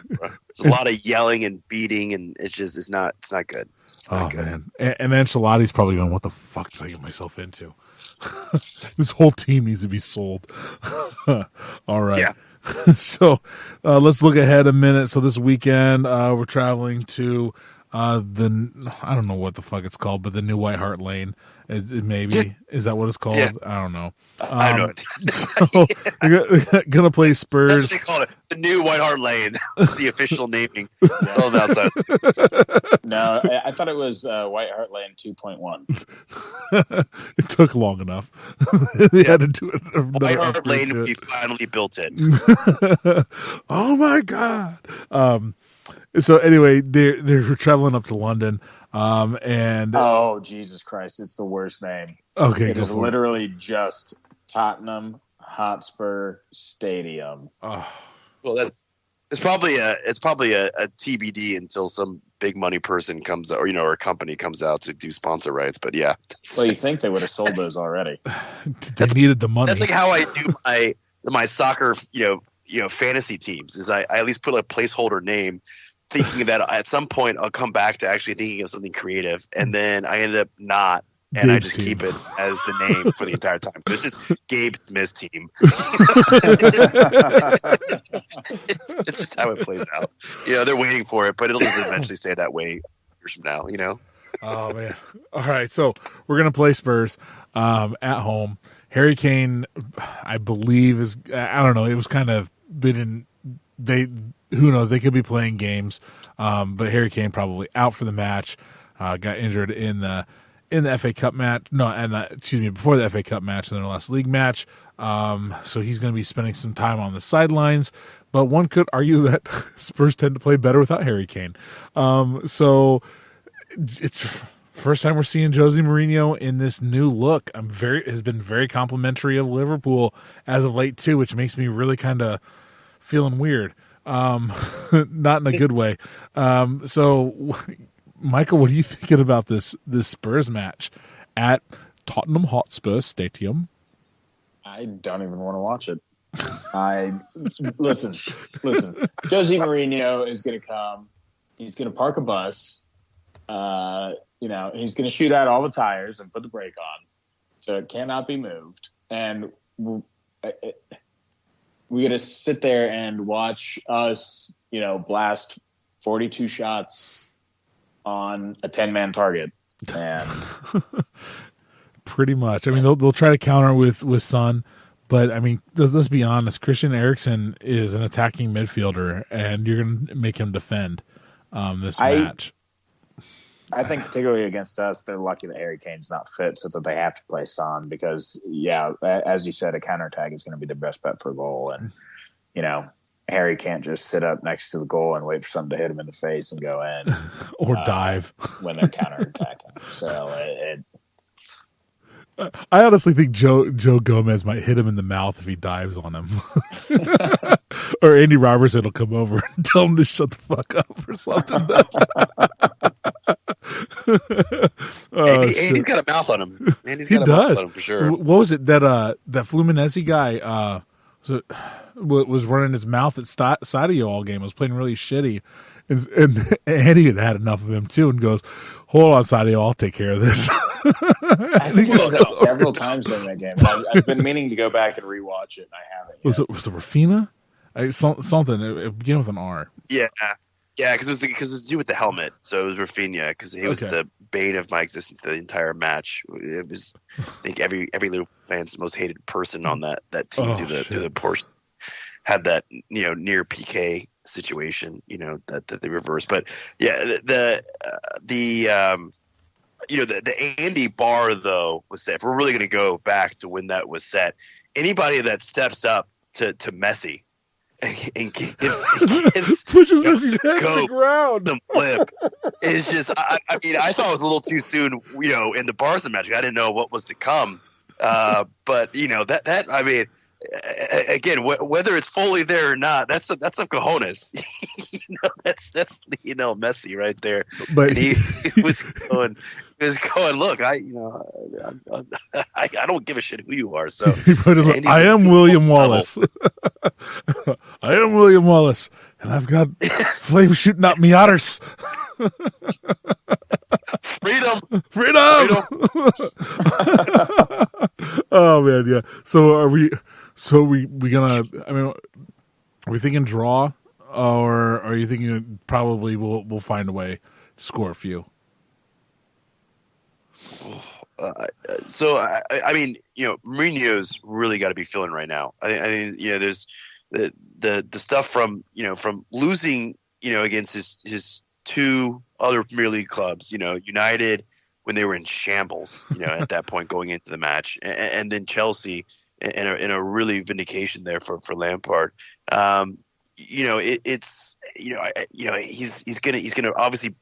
There's a lot of yelling and beating, and it's not good. Man, and Ancelotti's probably going, "What the fuck did I get myself into?" This whole team needs to be sold. All right. Yeah. So let's look ahead a minute. So this weekend we're traveling to I don't know what the fuck it's called, but the new White Hart Lane. Is that what it's called? Yeah. I don't know. I know. So we're gonna play Spurs. That's what they call it. The new White Hart Lane. That's the official naming. It's all outside. No, I thought it was White Hart Lane 2.1. It took long enough. They had to do it. White Hart Lane, we finally built it. Oh my god. So anyway, they're traveling up to London, and oh Jesus Christ, it's the worst name. Okay, it is literally just Tottenham Hotspur Stadium. Oh. Well, it's probably a TBD until some big money person comes out, or a company comes out to do sponsor rights. But yeah, well, you think they would have sold those already? They needed the money. That's like how I do my soccer, fantasy teams. Is I at least put a placeholder name, thinking that at some point I'll come back to actually thinking of something creative, and then I ended up not, and Gabe's I just team. keep it as the name for the entire time. But it's just Gabe Smith's team. It's just how it plays out. They're waiting for it, but it'll just eventually stay that way years from now. Oh man! All right, so we're gonna play Spurs at home. Harry Kane, I believe, is I don't know. It was kind of who knows? They could be playing games, but Harry Kane probably out for the match. Got injured in the FA Cup match. No, and before the FA Cup match and their last league match. So he's going to be spending some time on the sidelines. But one could argue that Spurs tend to play better without Harry Kane. So it's first time we're seeing Jose Mourinho in this new look. Has been very complimentary of Liverpool as of late too, which makes me really kind of feeling weird. Not in a good way. So Michael, what are you thinking about this Spurs match at Tottenham Hotspur Stadium? I don't even want to watch it. Listen. Jose Mourinho is going to come. He's going to park a bus. He's going to shoot out all the tires and put the brake on, so it cannot be moved. And we got to sit there and watch us, blast 42 shots on a 10-man target. And pretty much. I mean, they'll try to counter with Son, but I mean, let's be honest. Christian Eriksen is an attacking midfielder, and you're going to make him defend this match. I think particularly against us, they're lucky that Harry Kane's not fit, so that they have to play Son because, as you said, a counterattack is going to be the best bet for a goal. And, Harry can't just sit up next to the goal and wait for someone to hit him in the face and go in. Or dive. When they're counterattacking. So I honestly think Joe Gomez might hit him in the mouth if he dives on him. Or Andy Robertson will come over and tell him to shut the fuck up or something. Andy's got a mouth on him. Andy's got a mouth on him for sure. What was it that Fluminense guy was running his mouth at Sadio all game? Was playing really shitty, and Andy had enough of him too, and goes, "Hold on, Sadio, I'll take care of this." I think he does that several times during that game. I've been meaning to go back and rewatch it, and I haven't yet. Was it Rafina? Something. It began with an R. Yeah, because it was due with the helmet, so it was Rafinha because he was the bane of my existence the entire match. It was, I think every Liverpool fan's most hated person on that team through the portion had that near PK situation that they reversed. But yeah, the Andy bar though was set. If we're really going to go back to when that was set, anybody that steps up to Messi and gives pushes Messi's head to the ground. The flip is just. I mean, I thought it was a little too soon. In the Barca match, I didn't know what was to come. But that. I mean, again, whether it's fully there or not, that's some cojones. That's Messi right there. But and he was going. Look, I don't give a shit who you are. So I am William Wallace. I am William Wallace, and I've got flames shooting out me otters. Freedom. Oh man, yeah. So are we gonna? I mean, are we thinking draw, or are you thinking probably we'll find a way to score a few? So I mean, Mourinho's really got to be feeling right now. I mean, there's the stuff from losing, against his two other Premier League clubs, United when they were in shambles, at that point going into the match, and then Chelsea in a really vindication there for Lampard. It's he's gonna obviously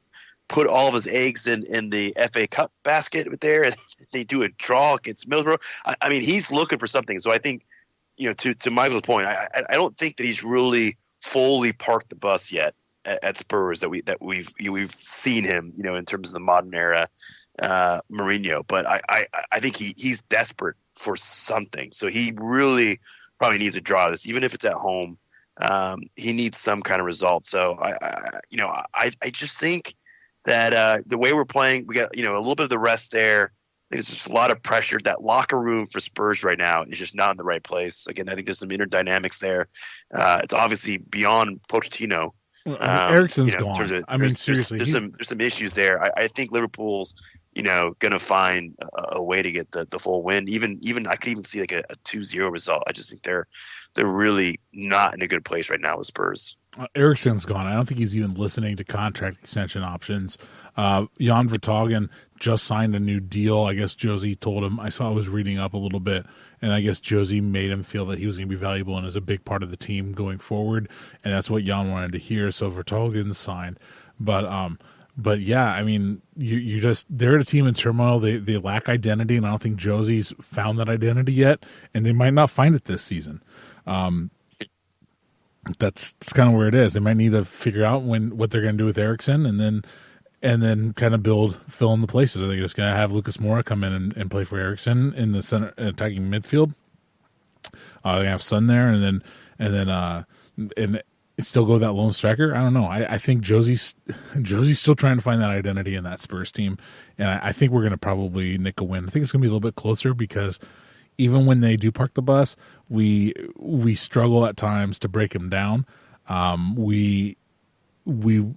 put all of his eggs in the FA Cup basket there, and they do a draw against Middlesbrough. I mean, he's looking for something. So I think, to Michael's point, I don't think that he's really fully parked the bus yet at Spurs that we've seen him, in terms of the modern era Mourinho. But I think he's desperate for something. So he really probably needs a draw this, even if it's at home. He needs some kind of result. So I just think that the way we're playing, we got a little bit of the rest there. There's just a lot of pressure. That locker room for Spurs right now is just not in the right place. Again, I think there's some inner dynamics there. It's obviously beyond Pochettino. Eriksen's gone. I mean, seriously, there's some issues there. I think Liverpool's going to find a way to get the full win. Even I could even see like a 2-0 result. I just think they're really not in a good place right now with Spurs. Eriksen's gone. I don't think he's even listening to contract extension options. Jan Vertonghen just signed a new deal. I guess Josie told him. I was reading up a little bit, and I guess Josie made him feel that he was going to be valuable and is a big part of the team going forward, and that's what Jan wanted to hear. So Vertonghen signed, but yeah, I mean, they're a team in turmoil. They lack identity, and I don't think Josie's found that identity yet, and they might not find it this season. That's kind of where it is. They might need to figure out what they're going to do with Eriksen, and then kind of fill in the places. Are they just going to have Lucas Moura come in and play for Eriksen in the center attacking midfield? They're going to have Son there, and then still go that lone striker. I don't know. I think Josie's still trying to find that identity in that Spurs team, and I think we're going to probably nick a win. I think it's going to be a little bit closer because even when they do park the bus, we struggle at times to break them down. We do,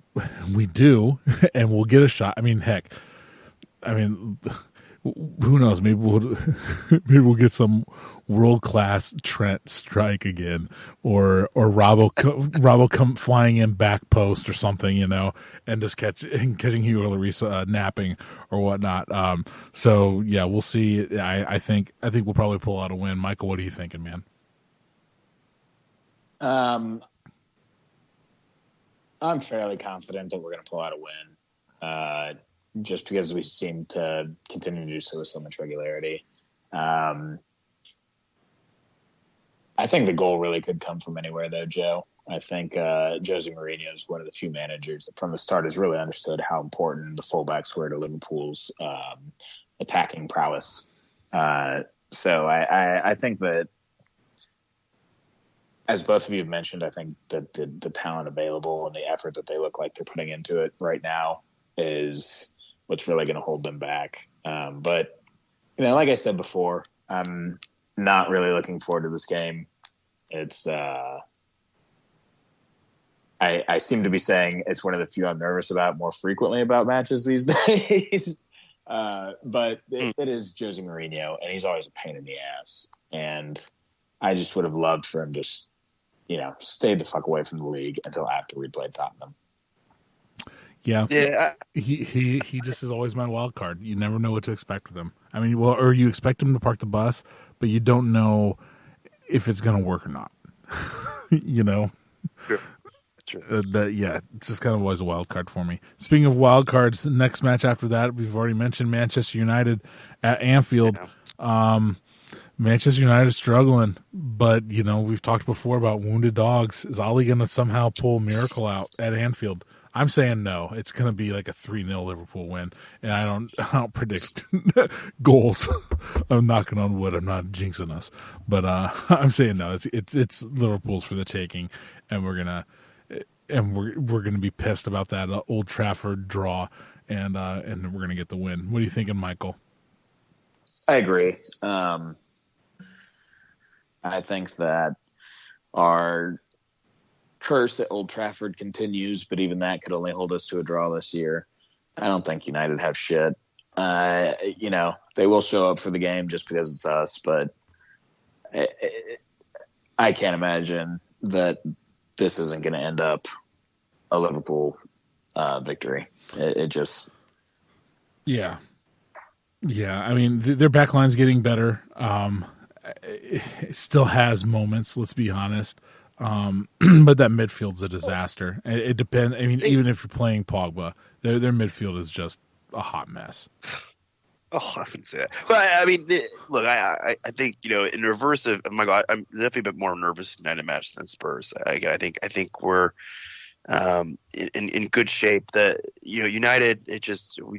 and we'll get a shot. I mean, heck, who knows? Maybe we'll get some world class Trent strike again, or Robbo come flying in back post or something, and just catching Hugo Lloris napping or whatnot. So yeah, we'll see. I think we'll probably pull out a win. Michael, what are you thinking, man? I'm fairly confident that we're going to pull out a win. Just because we seem to continue to do so with so much regularity. I think the goal really could come from anywhere, though, Joe. I think Jose Mourinho is one of the few managers that from the start has really understood how important the fullbacks were to Liverpool's attacking prowess. So I think that, as both of you have mentioned, I think that the talent available and the effort that they look like they're putting into it right now is what's really going to hold them back. But, like I said before, I'm not really looking forward to this game. It's I seem to be saying it's one of the few I'm nervous about more frequently about matches these days. But it is Jose Mourinho, and he's always a pain in the ass. And I just would have loved for him to, stay the fuck away from the league until after we played Tottenham. Yeah. He just is always my wild card. You never know what to expect with him. I mean, or you expect him to park the bus, but you don't know if it's going to work or not. Sure. It's just kind of always a wild card for me. Speaking of wild cards, the next match after that, we've already mentioned Manchester United at Anfield. Manchester United is struggling, but we've talked before about wounded dogs. Is Ollie going to somehow pull a miracle out at Anfield? I'm saying no. It's going to be like a 3-0 Liverpool win, and I don't predict goals. I'm knocking on wood. I'm not jinxing us, but I'm saying no. It's Liverpool's for the taking, and we're gonna be pissed about that Old Trafford draw, and we're gonna get the win. What are you thinking, Michael? I agree. I think that our curse at Old Trafford continues, but even that could only hold us to a draw this year. I don't think United have shit. They will show up for the game just because it's us, but I can't imagine that this isn't going to end up a Liverpool victory. It just... Yeah. I mean, their backline's getting better. It still has moments, let's be honest. But that midfield's a disaster. It depends. I mean, even if you're playing Pogba, their midfield is just a hot mess. Oh, I wouldn't say that. But I mean, look, I think in reverse of Michael, I'm definitely a bit more nervous in United match than Spurs. Again, I think we're in good shape. That United, we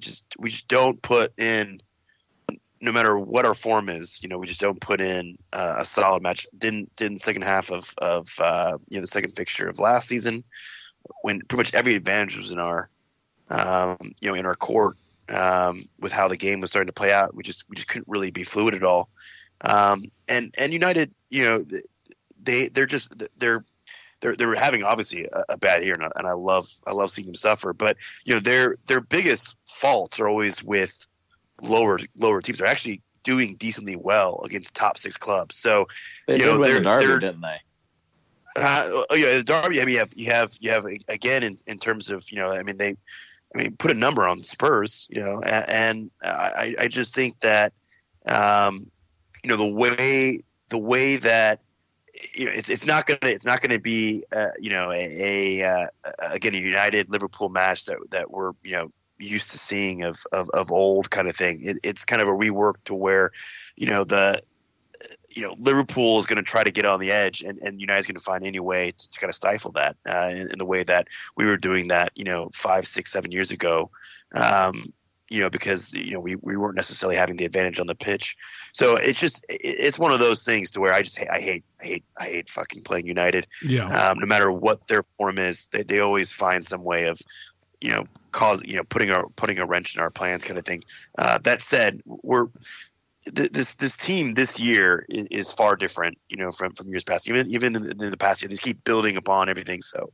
just don't put in. No matter what our form is, we just don't put in a solid match. Didn't second half of the second fixture of last season, when pretty much every advantage was in our in our court, with how the game was starting to play out. We just couldn't really be fluid at all. And United, they're having obviously a bad year, and I love seeing them suffer. But their biggest faults are always with lower teams. Are actually doing decently well against top 6 clubs. So they did win the Derby, didn't they? The Derby. I mean, you have again in terms of put a number on Spurs. And I just think that the way that it's not gonna be again a United Liverpool match that we're used to seeing of old kind of thing. It's kind of a rework to where Liverpool is going to try to get on the edge, and United's going to find any way to kind of stifle that in the way that we were doing that 5, 6, 7 years ago, because we weren't necessarily having the advantage on the pitch. So it's one of those things to where I hate fucking playing United. No matter what their form is, they always find some way of putting a wrench in our plans, kind of thing. That said, we're this team this year is far different, from years past. Even in the past year, they keep building upon everything. So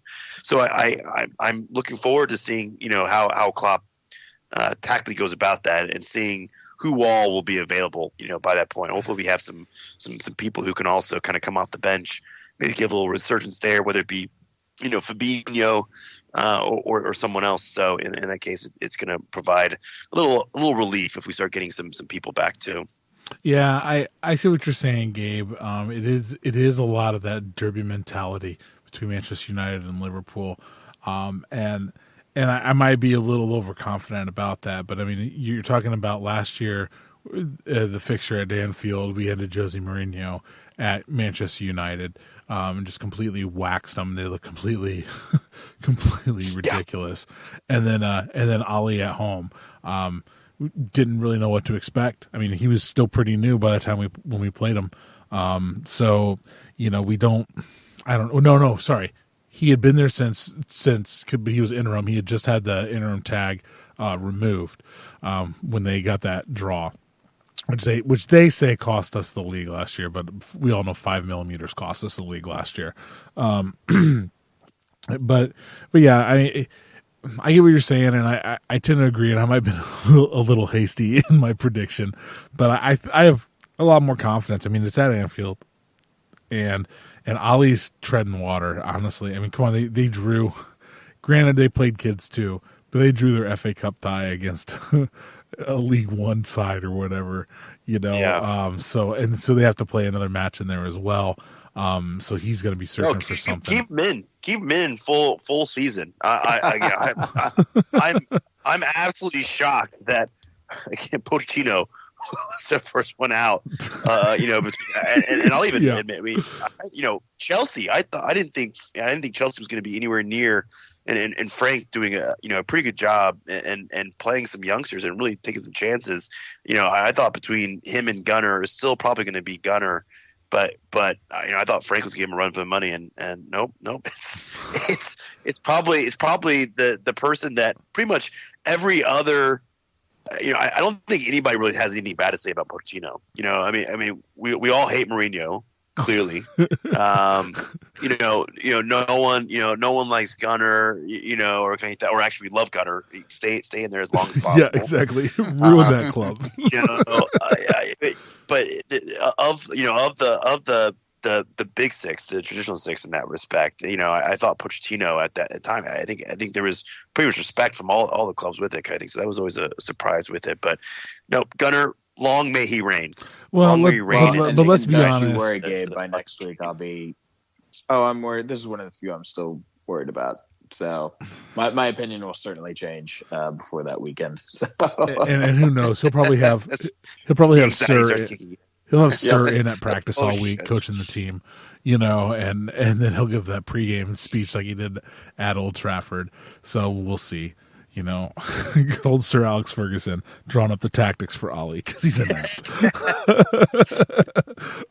I'm looking forward to seeing how Klopp tactically goes about that, and seeing who all will be available by that point. Hopefully we have some people who can also kind of come off the bench, maybe give a little resurgence there, whether it be Fabinho or someone else. So in that case, it's going to provide a little relief if we start getting some people back too. Yeah, I see what you're saying, Gabe. It is a lot of that derby mentality between Manchester United and Liverpool, and I might be a little overconfident about that. But I mean, you're talking about last year, the fixture at Anfield, we ended Jose Mourinho at Manchester United, and just completely waxed them. They look completely ridiculous. Yeah. And then Ali at home. Didn't really know what to expect. I mean, he was still pretty new by the time when we played him. So we don't. I don't. No. Sorry, he had been there since. But he was interim. He had just had the interim tag removed when they got that draw, which they say cost us the league last year. But we all know 5 millimeters cost us the league last year. But yeah, I get what you're saying, and I tend to agree, and I might have been a little hasty in my prediction, but I have a lot more confidence. I mean, it's at Anfield, and Ollie's treading water, honestly. I mean, come on, they drew, granted they played kids too, but they drew their FA Cup tie against a League One side or whatever, Yeah. So they have to play another match in there as well. So he's going to be searching for something. Keep him in full season. I'm absolutely shocked that Pochettino was the first one out. And I'll even admit, I mean, Chelsea. I didn't think Chelsea was going to be anywhere near. And Frank doing a pretty good job and playing some youngsters and really taking some chances. I thought between him and Gunner, it's still probably going to be Gunner. But I thought Frank was giving him a run for the money, and nope. It's probably the person that pretty much every other. I don't think anybody really has anything bad to say about Pochettino. I mean, we all hate Mourinho, clearly. No one likes Gunner. Or actually we love Gunner. Stay in there as long as possible. Yeah, exactly. Ruin that club. But of the big six, the traditional six in that respect, I thought Pochettino at that time. I think there was pretty much respect from all the clubs with it. I think so. That was always a surprise with it. But no, Gunner, long may he reign. Well, but let's be honest. Don't you worry, Gabe. By next week, I'll be. Oh, I'm worried. This is one of the few I'm still worried about. So my opinion will certainly change before that weekend. So. And who knows? He'll probably have Sir. He'll have Sir in at practice all week, coaching the team. And then he'll give that pregame speech like he did at Old Trafford. So we'll see. Good old Sir Alex Ferguson drawing up the tactics for Ollie because he's inept.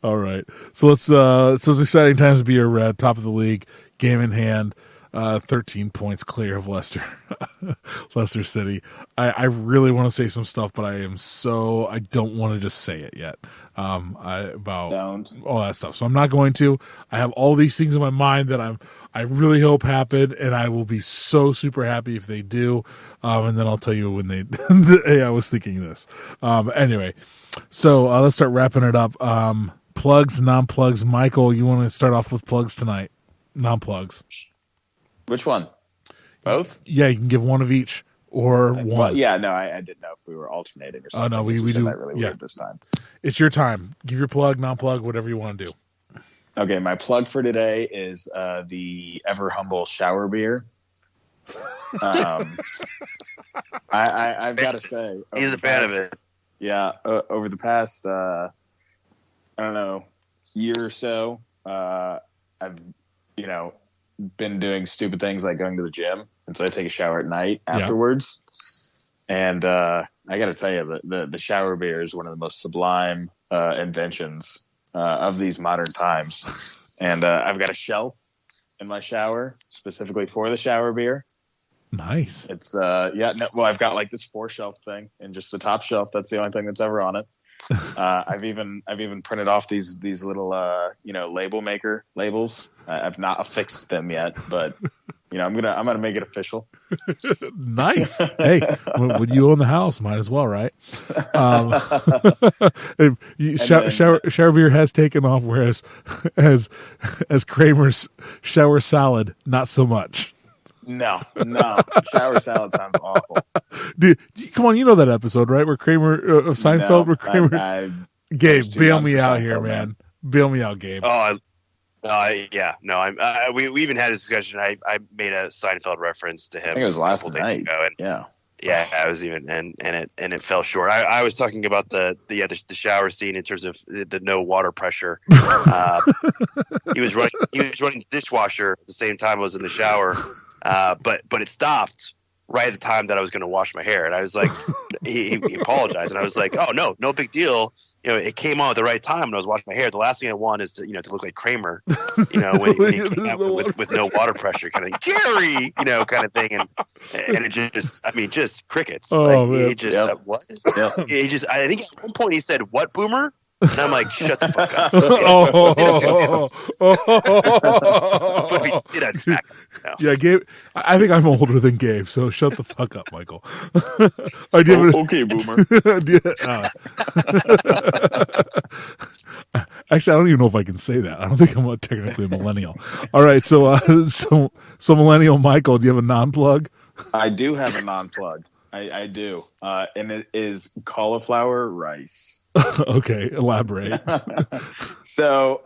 All right, so it's exciting times to be a top of the league, game in hand. 13 points clear of Leicester City. I really want to say some stuff, but I don't want to just say it yet. About all that stuff. So I'm not going to. I have all these things in my mind that I really hope happen, and I will be so super happy if they do. And then I'll tell you when they. Hey, I was thinking this. Anyway, so let's start wrapping it up. Plugs, non-plugs. Michael, you want to start off with plugs tonight? Non-plugs. Which one? Both? Yeah, you can give one of each or one. Well, yeah, no, I didn't know if we were alternating or something. Oh, no, we do. That really weird this time. It's your time. Give your plug, non-plug, whatever you want to do. Okay, my plug for today is the Ever Humble shower beer. I've got to say. He's a fan of it. Yeah, over the past, I don't know, year or so, I've, been doing stupid things like going to the gym, and so I take a shower at night afterwards. And I got to tell you, the shower beer is one of the most sublime inventions of these modern times. And I've got a shelf in my shower specifically for the shower beer. Nice. It's I've got like this 4-shelf thing, and just the top shelf, that's the only thing that's ever on it. I've even printed off these little label maker labels. I've not affixed them yet, but I'm gonna make it official. Nice. Hey, when you own the house, might as well, right? Shower beer has taken off, whereas as Kramer's shower salad, not so much. No, shower salad sounds awful. Dude, come on, you know that episode, right? Where Kramer of Seinfeld, where Kramer, Gabe, bail me out here, man. Bail me out, Gabe. Oh, yeah, no, we even had a discussion. I made a Seinfeld reference to him. I think it was last night. Ago, and yeah, I was even and it fell short. I was talking about the shower scene in terms of the no water pressure. He was running the dishwasher at the same time I was in the shower, but it stopped right at the time that I was going to wash my hair, and I was like, he apologized, and I was like, oh no big deal. It came on at the right time when I was washing my hair. The last thing I want is to look like Kramer, when he came out with no water pressure, kind of Jerry, kind of thing, and it just crickets. Oh, man. He just what? Yep. He just, I think at one point he said, "What, boomer?" And I'm like, shut the fuck up. Yeah, Gabe. I think I'm older than Gabe, so shut the fuck up, Michael. Okay, boomer. Actually, I don't even know if I can say that. I don't think I'm technically a millennial. All right, so millennial Michael, do you have a non-plug? I do have a non-plug. I do, and it is cauliflower rice. Okay, elaborate. So,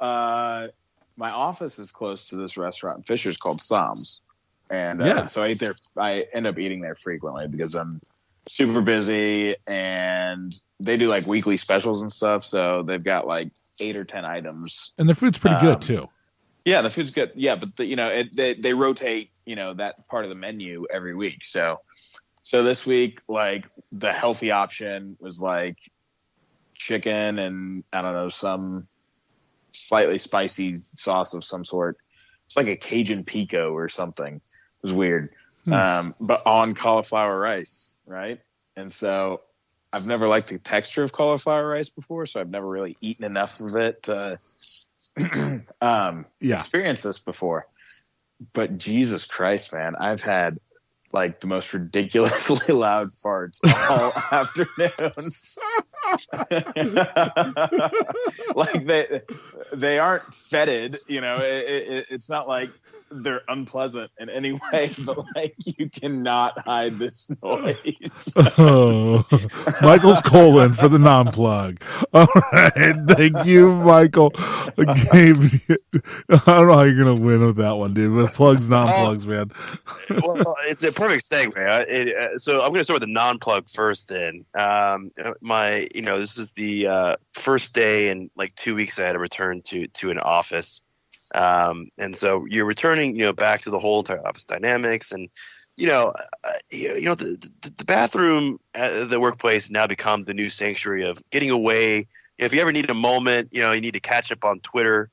my office is close to this restaurant in Fishers called Sam's, and so I eat there. I end up eating there frequently because I'm super busy, and they do like weekly specials and stuff. So they've got like 8 or 10 items, and the food's pretty good too. Yeah, the food's good. Yeah, but they rotate that part of the menu every week. So this week, like the healthy option was like chicken and I don't know, some slightly spicy sauce of some sort. It's like a Cajun pico or something. It was weird. But on cauliflower rice, right? And so I've never liked the texture of cauliflower rice before, so I've never really eaten enough of it to experience this before. But Jesus Christ, man, I've had like the most ridiculously loud farts all afternoon. Like they aren't fetid, it's not like they're unpleasant in any way, but like you cannot hide this noise. Michael's colon for the non-plug. All right, thank you, Michael. Gabe, I don't know how you're gonna win with that one, dude. But plugs, non-plugs, man. Well, it's a perfect segue. So I'm gonna start with the non-plug first. Then, this is the first day in like 2 weeks I had to return to an office. And so you're returning, back to the whole entire office dynamics, and the bathroom at the workplace now become the new sanctuary of getting away. If you ever need a moment, you need to catch up on Twitter,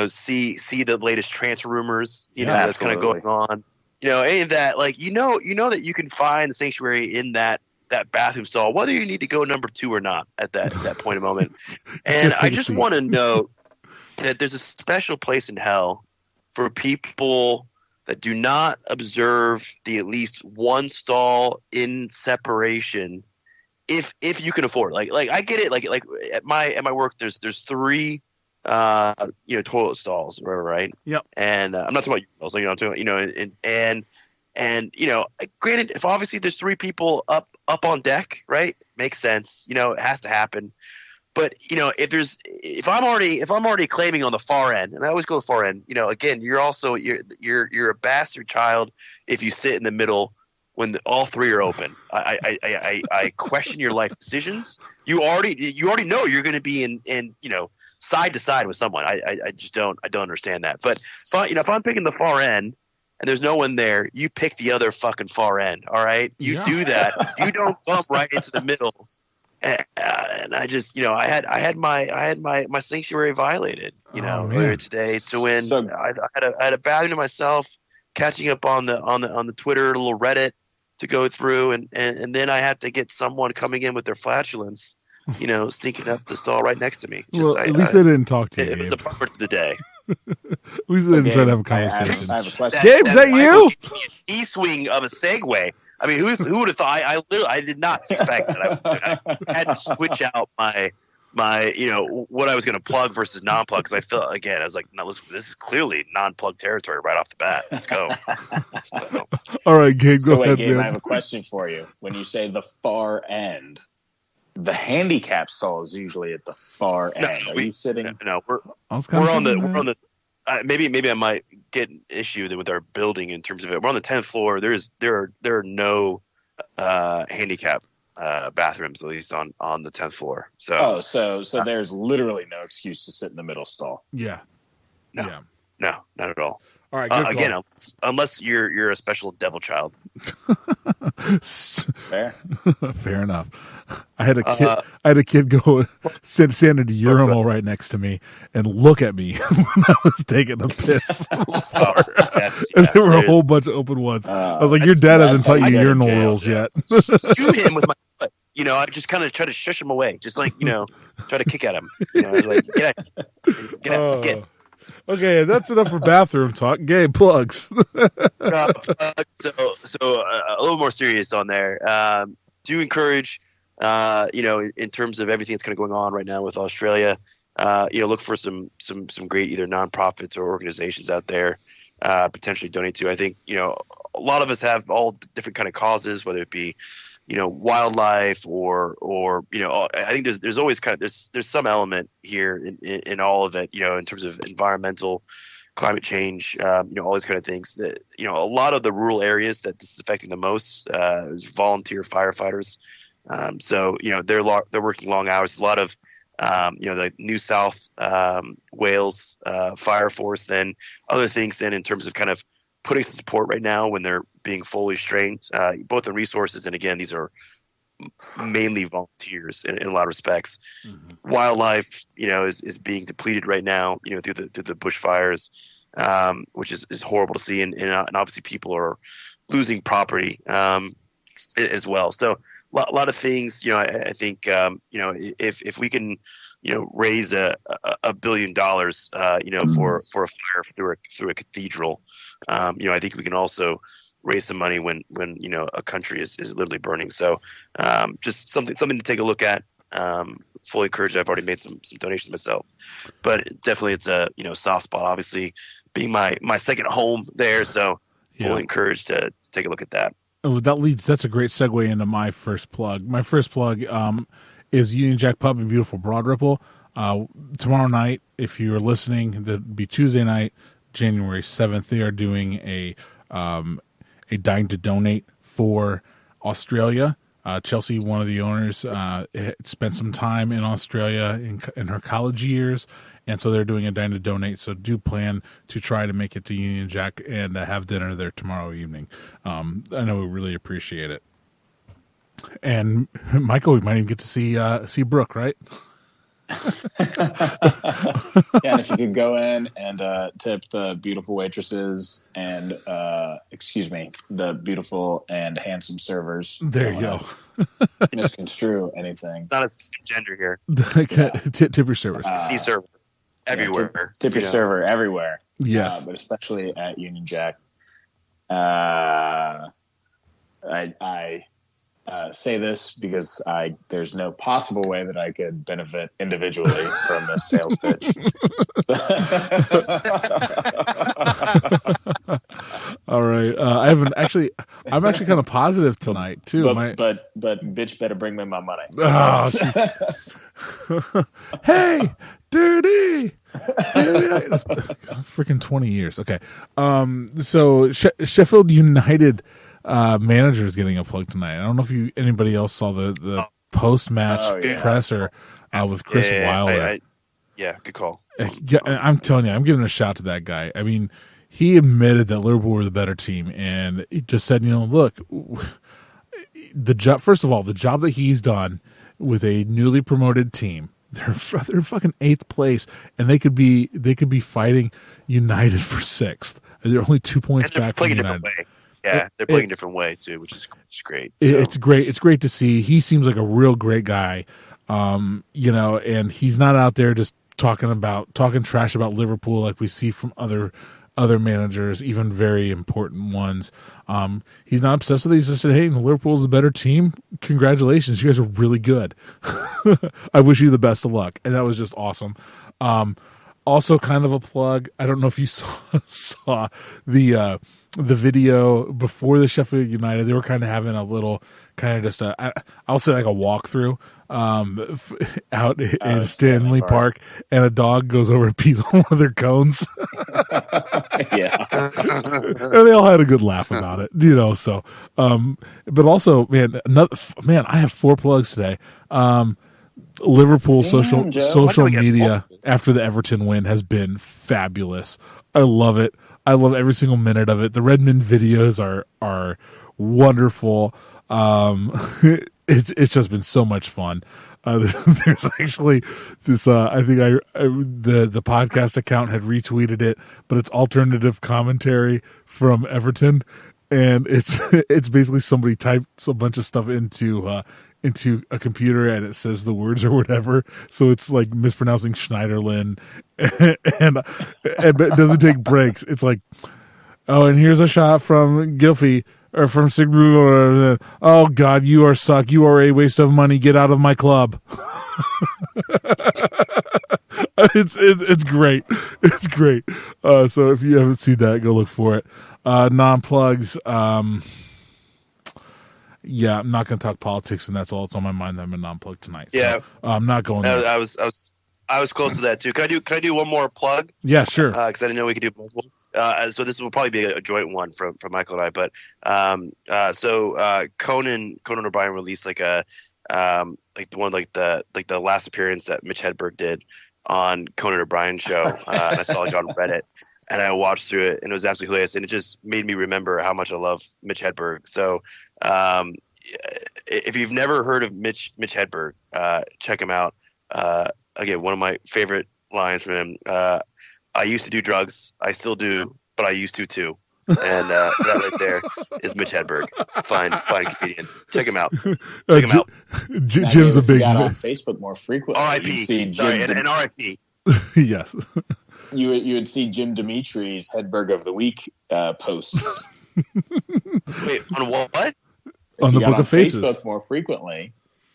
see the latest transfer rumors, that's kind of going on. Any of that, like that you can find the sanctuary in that bathroom stall, whether you need to go number 2 or not at that point of moment. And I just want to note that there's a special place in hell for people that do not observe the at least one stall in separation, if you can afford it. Like I get it. Like at my work, there's 3 toilet stalls, right? Yep. And I'm not talking about you. I'm talking about, and granted, if obviously there's 3 people up on deck, right? Makes sense. It has to happen. But if I'm already claiming on the far end, and I always go far end, again, you're a bastard child if you sit in the middle when all 3 are open. I question your life decisions. You already know you're going to be in side to side with someone. I just don't understand that. But if I'm picking the far end and there's no one there, you pick the other fucking far end. All right, you do that. You don't bump right into the middle. And I just, I had my sanctuary violated, earlier today to win. So, I had a bathroom to myself, catching up on the Twitter, a little Reddit to go through, and then I had to get someone coming in with their flatulence sneaking up the stall right next to me. At least they didn't talk to you. It was a part of the day. At least they didn't try to have a conversation. I have a question. Gabe, is that you? E-swing of a Segway. I mean, who would have thought? I did not expect that. I had to switch out my what I was going to plug versus non-plug, because I felt, again, I was like, no, listen, this is clearly non-plug territory right off the bat. Let's go. So, all right, Gabe, go ahead, Gabe, man. I have a question for you. When you say the far end, the handicap stall is usually at the far end. Are you sitting? No, we're on the. Maybe I might get an issue with our building in terms of it. We're on the 10th floor. There are no handicap bathrooms, at least on the 10th floor. So there's literally no excuse to sit in the middle stall. Yeah. No, not at all. All right. Again, unless you're a special devil child. Fair enough. I had a kid go stand at a urinal right next to me and look at me when I was taking a piss. And there were a whole bunch of open ones. I was like, "Your dad hasn't taught you urinal rules yet." Shoot him with my foot. I just kind of try to shush him away, just like try to kick at him. I was like, get out, skid. Okay, that's enough for bathroom talk. Gabe, plugs. So a little more serious on there. Do encourage, in terms of everything that's kind of going on right now with Australia, look for some great either nonprofits or organizations out there, potentially donate to. I think, a lot of us have all different kind of causes, whether it be, wildlife or I think there's always there's some element here in all of it, in terms of environmental, climate change, all these kind of things that, a lot of the rural areas that this is affecting the most, is volunteer firefighters. So, they're working long hours. A lot of, the New South Wales fire force, then other things then in terms of kind of putting some support right now when they're being fully trained, both in resources, and again, these are mainly volunteers in a lot of respects. Mm-hmm. Wildlife, is being depleted right now, through the bushfires, which is horrible to see, and obviously people are losing property as well. So a lot of things, I think, if we can, raise $1 billion, for a fire through a cathedral, I think we can also raise some money when a country is literally burning. So just something to take a look at. Fully encouraged. I've already made some donations myself, but definitely it's a soft spot. Obviously, being my second home there, so fully encouraged to take a look at that. Oh, that's a great segue into my first plug. My first plug is Union Jack Pub in beautiful Broad Ripple. Tomorrow night, if you're listening, that'd be Tuesday night, January 7th. They are doing a Dying to Donate for Australia. Chelsea, one of the owners, spent some time in Australia in her college years, and so they're doing a Dying to Donate. So do plan to try to make it to Union Jack and have dinner there tomorrow evening. I know we really appreciate it. And Michael, we might even get to see Brooke, right? And if you could go in and tip the beautiful waitresses and the beautiful and handsome servers. There you go. Misconstrue anything. It's not a gender here. Tip your servers. Server everywhere. Tip your server everywhere. Yes, but especially at Union Jack. I say this because there's no possible way that I could benefit individually from this sales pitch. All right. I'm actually kind of positive tonight too. But bitch better bring me my money. Oh, hey, dirty. That's freaking 20 years. Okay. So Sheffield United manager is getting a plug tonight. I don't know if anybody else saw the post-match presser with Chris Wilder. Good call. I'm telling you, I'm giving a shout to that guy. I mean, he admitted that Liverpool were the better team, and he just said, look, the job. First of all, the job that he's done with a newly promoted team. They're fucking 8th place, and they could be fighting United for 6th. They're only 2 points back from United. Yeah, they're playing a different way too, which is great. So. It's great. It's great to see. He seems like a real great guy. and he's not out there just talking trash about Liverpool like we see from other managers, even very important ones. He's not obsessed with it. He's just said, hey, Liverpool's a better team. Congratulations. You guys are really good. I wish you the best of luck. And that was just awesome. Also kind of a plug. I don't know if you saw the video before the Sheffield United. They were kind of having a little I'll say like a walkthrough out in Stanley Park, and a dog goes over and pees on one of their cones. Yeah. And they all had a good laugh about it, so but also, man, I have 4 plugs today. Liverpool social media after the Everton win has been fabulous. I love it. I love every single minute of it. The Redmond videos are wonderful. It's just been so much fun. There's actually this. I think the podcast account had retweeted it, but it's alternative commentary from Everton, and it's basically somebody typed a bunch of stuff into a computer and it says the words or whatever. So it's like mispronouncing Schneiderlin, and it doesn't take breaks. It's like, oh, and here's a shot from Gylfi. Or from Sigrid, oh God, you are suck. You are a waste of money. Get out of my club. It's great. It's great. So if you haven't seen that, go look for it. Non-plugs. Yeah, I'm not going to talk politics, and that's all that's on my mind. I'm a non-plug tonight. Yeah, so, I'm not going there. I was close to that too. Can I do one more plug? Yeah, sure. Because I didn't know we could do multiple. So this will probably be a joint one from Michael and I. But Conan O'Brien released like the last appearance that Mitch Hedberg did on Conan O'Brien show, and I saw it on Reddit, and I watched through it, and it was absolutely hilarious, and it just made me remember how much I love Mitch Hedberg. So if you've never heard of Mitch Hedberg, check him out. Again, one of my favorite lines from him. I used to do drugs. I still do, but I used to too. And that right there is Mitch Hedberg. Fine comedian. Check him out. Check him out. Jim's a big got on Facebook more frequently. R.I.P. Sorry, and R.I.P. Yes. You would see Jim Dimitri's Hedberg of the Week posts. Wait, on what? On the Book of Faces. Facebook more frequently.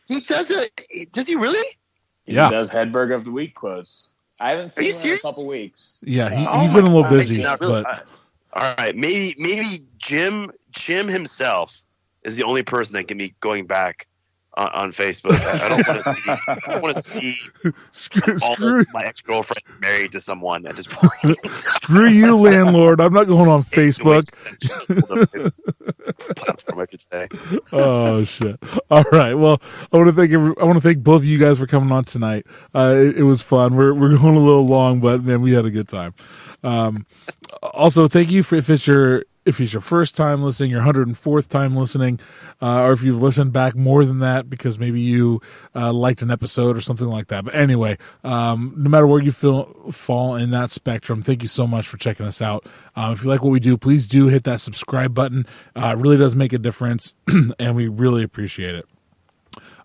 He does it. Does he really? Yeah. He does Hedberg of the Week quotes. I haven't seen him in a couple weeks. Yeah, he's been a little busy. Not really. But... all right, maybe Jim himself is the only person that can be going back on Facebook. I don't want to see. Screw my ex-girlfriend married to someone at this point. Screw you, landlord! I'm not going on Facebook. Platform, I should say. Oh shit! All right. Well, I want to thank both of you guys for coming on tonight. It was fun. We're going a little long, but man, we had a good time. Also, thank you for if it's your first time listening, your 104th time listening, or if you've listened back more than that because maybe you liked an episode or something like that. But anyway, no matter where you fall in that spectrum, thank you so much for checking us out. If you like what we do, please do hit that subscribe button. It really does make a difference, and we really appreciate it.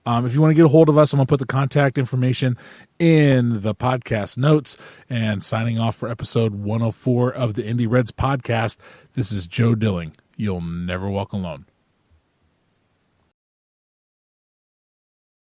If you want to get a hold of us, I'm going to put the contact information in the podcast notes. And signing off for episode 104 of the Indie Reds podcast, this is Joe Dilling. You'll never walk alone.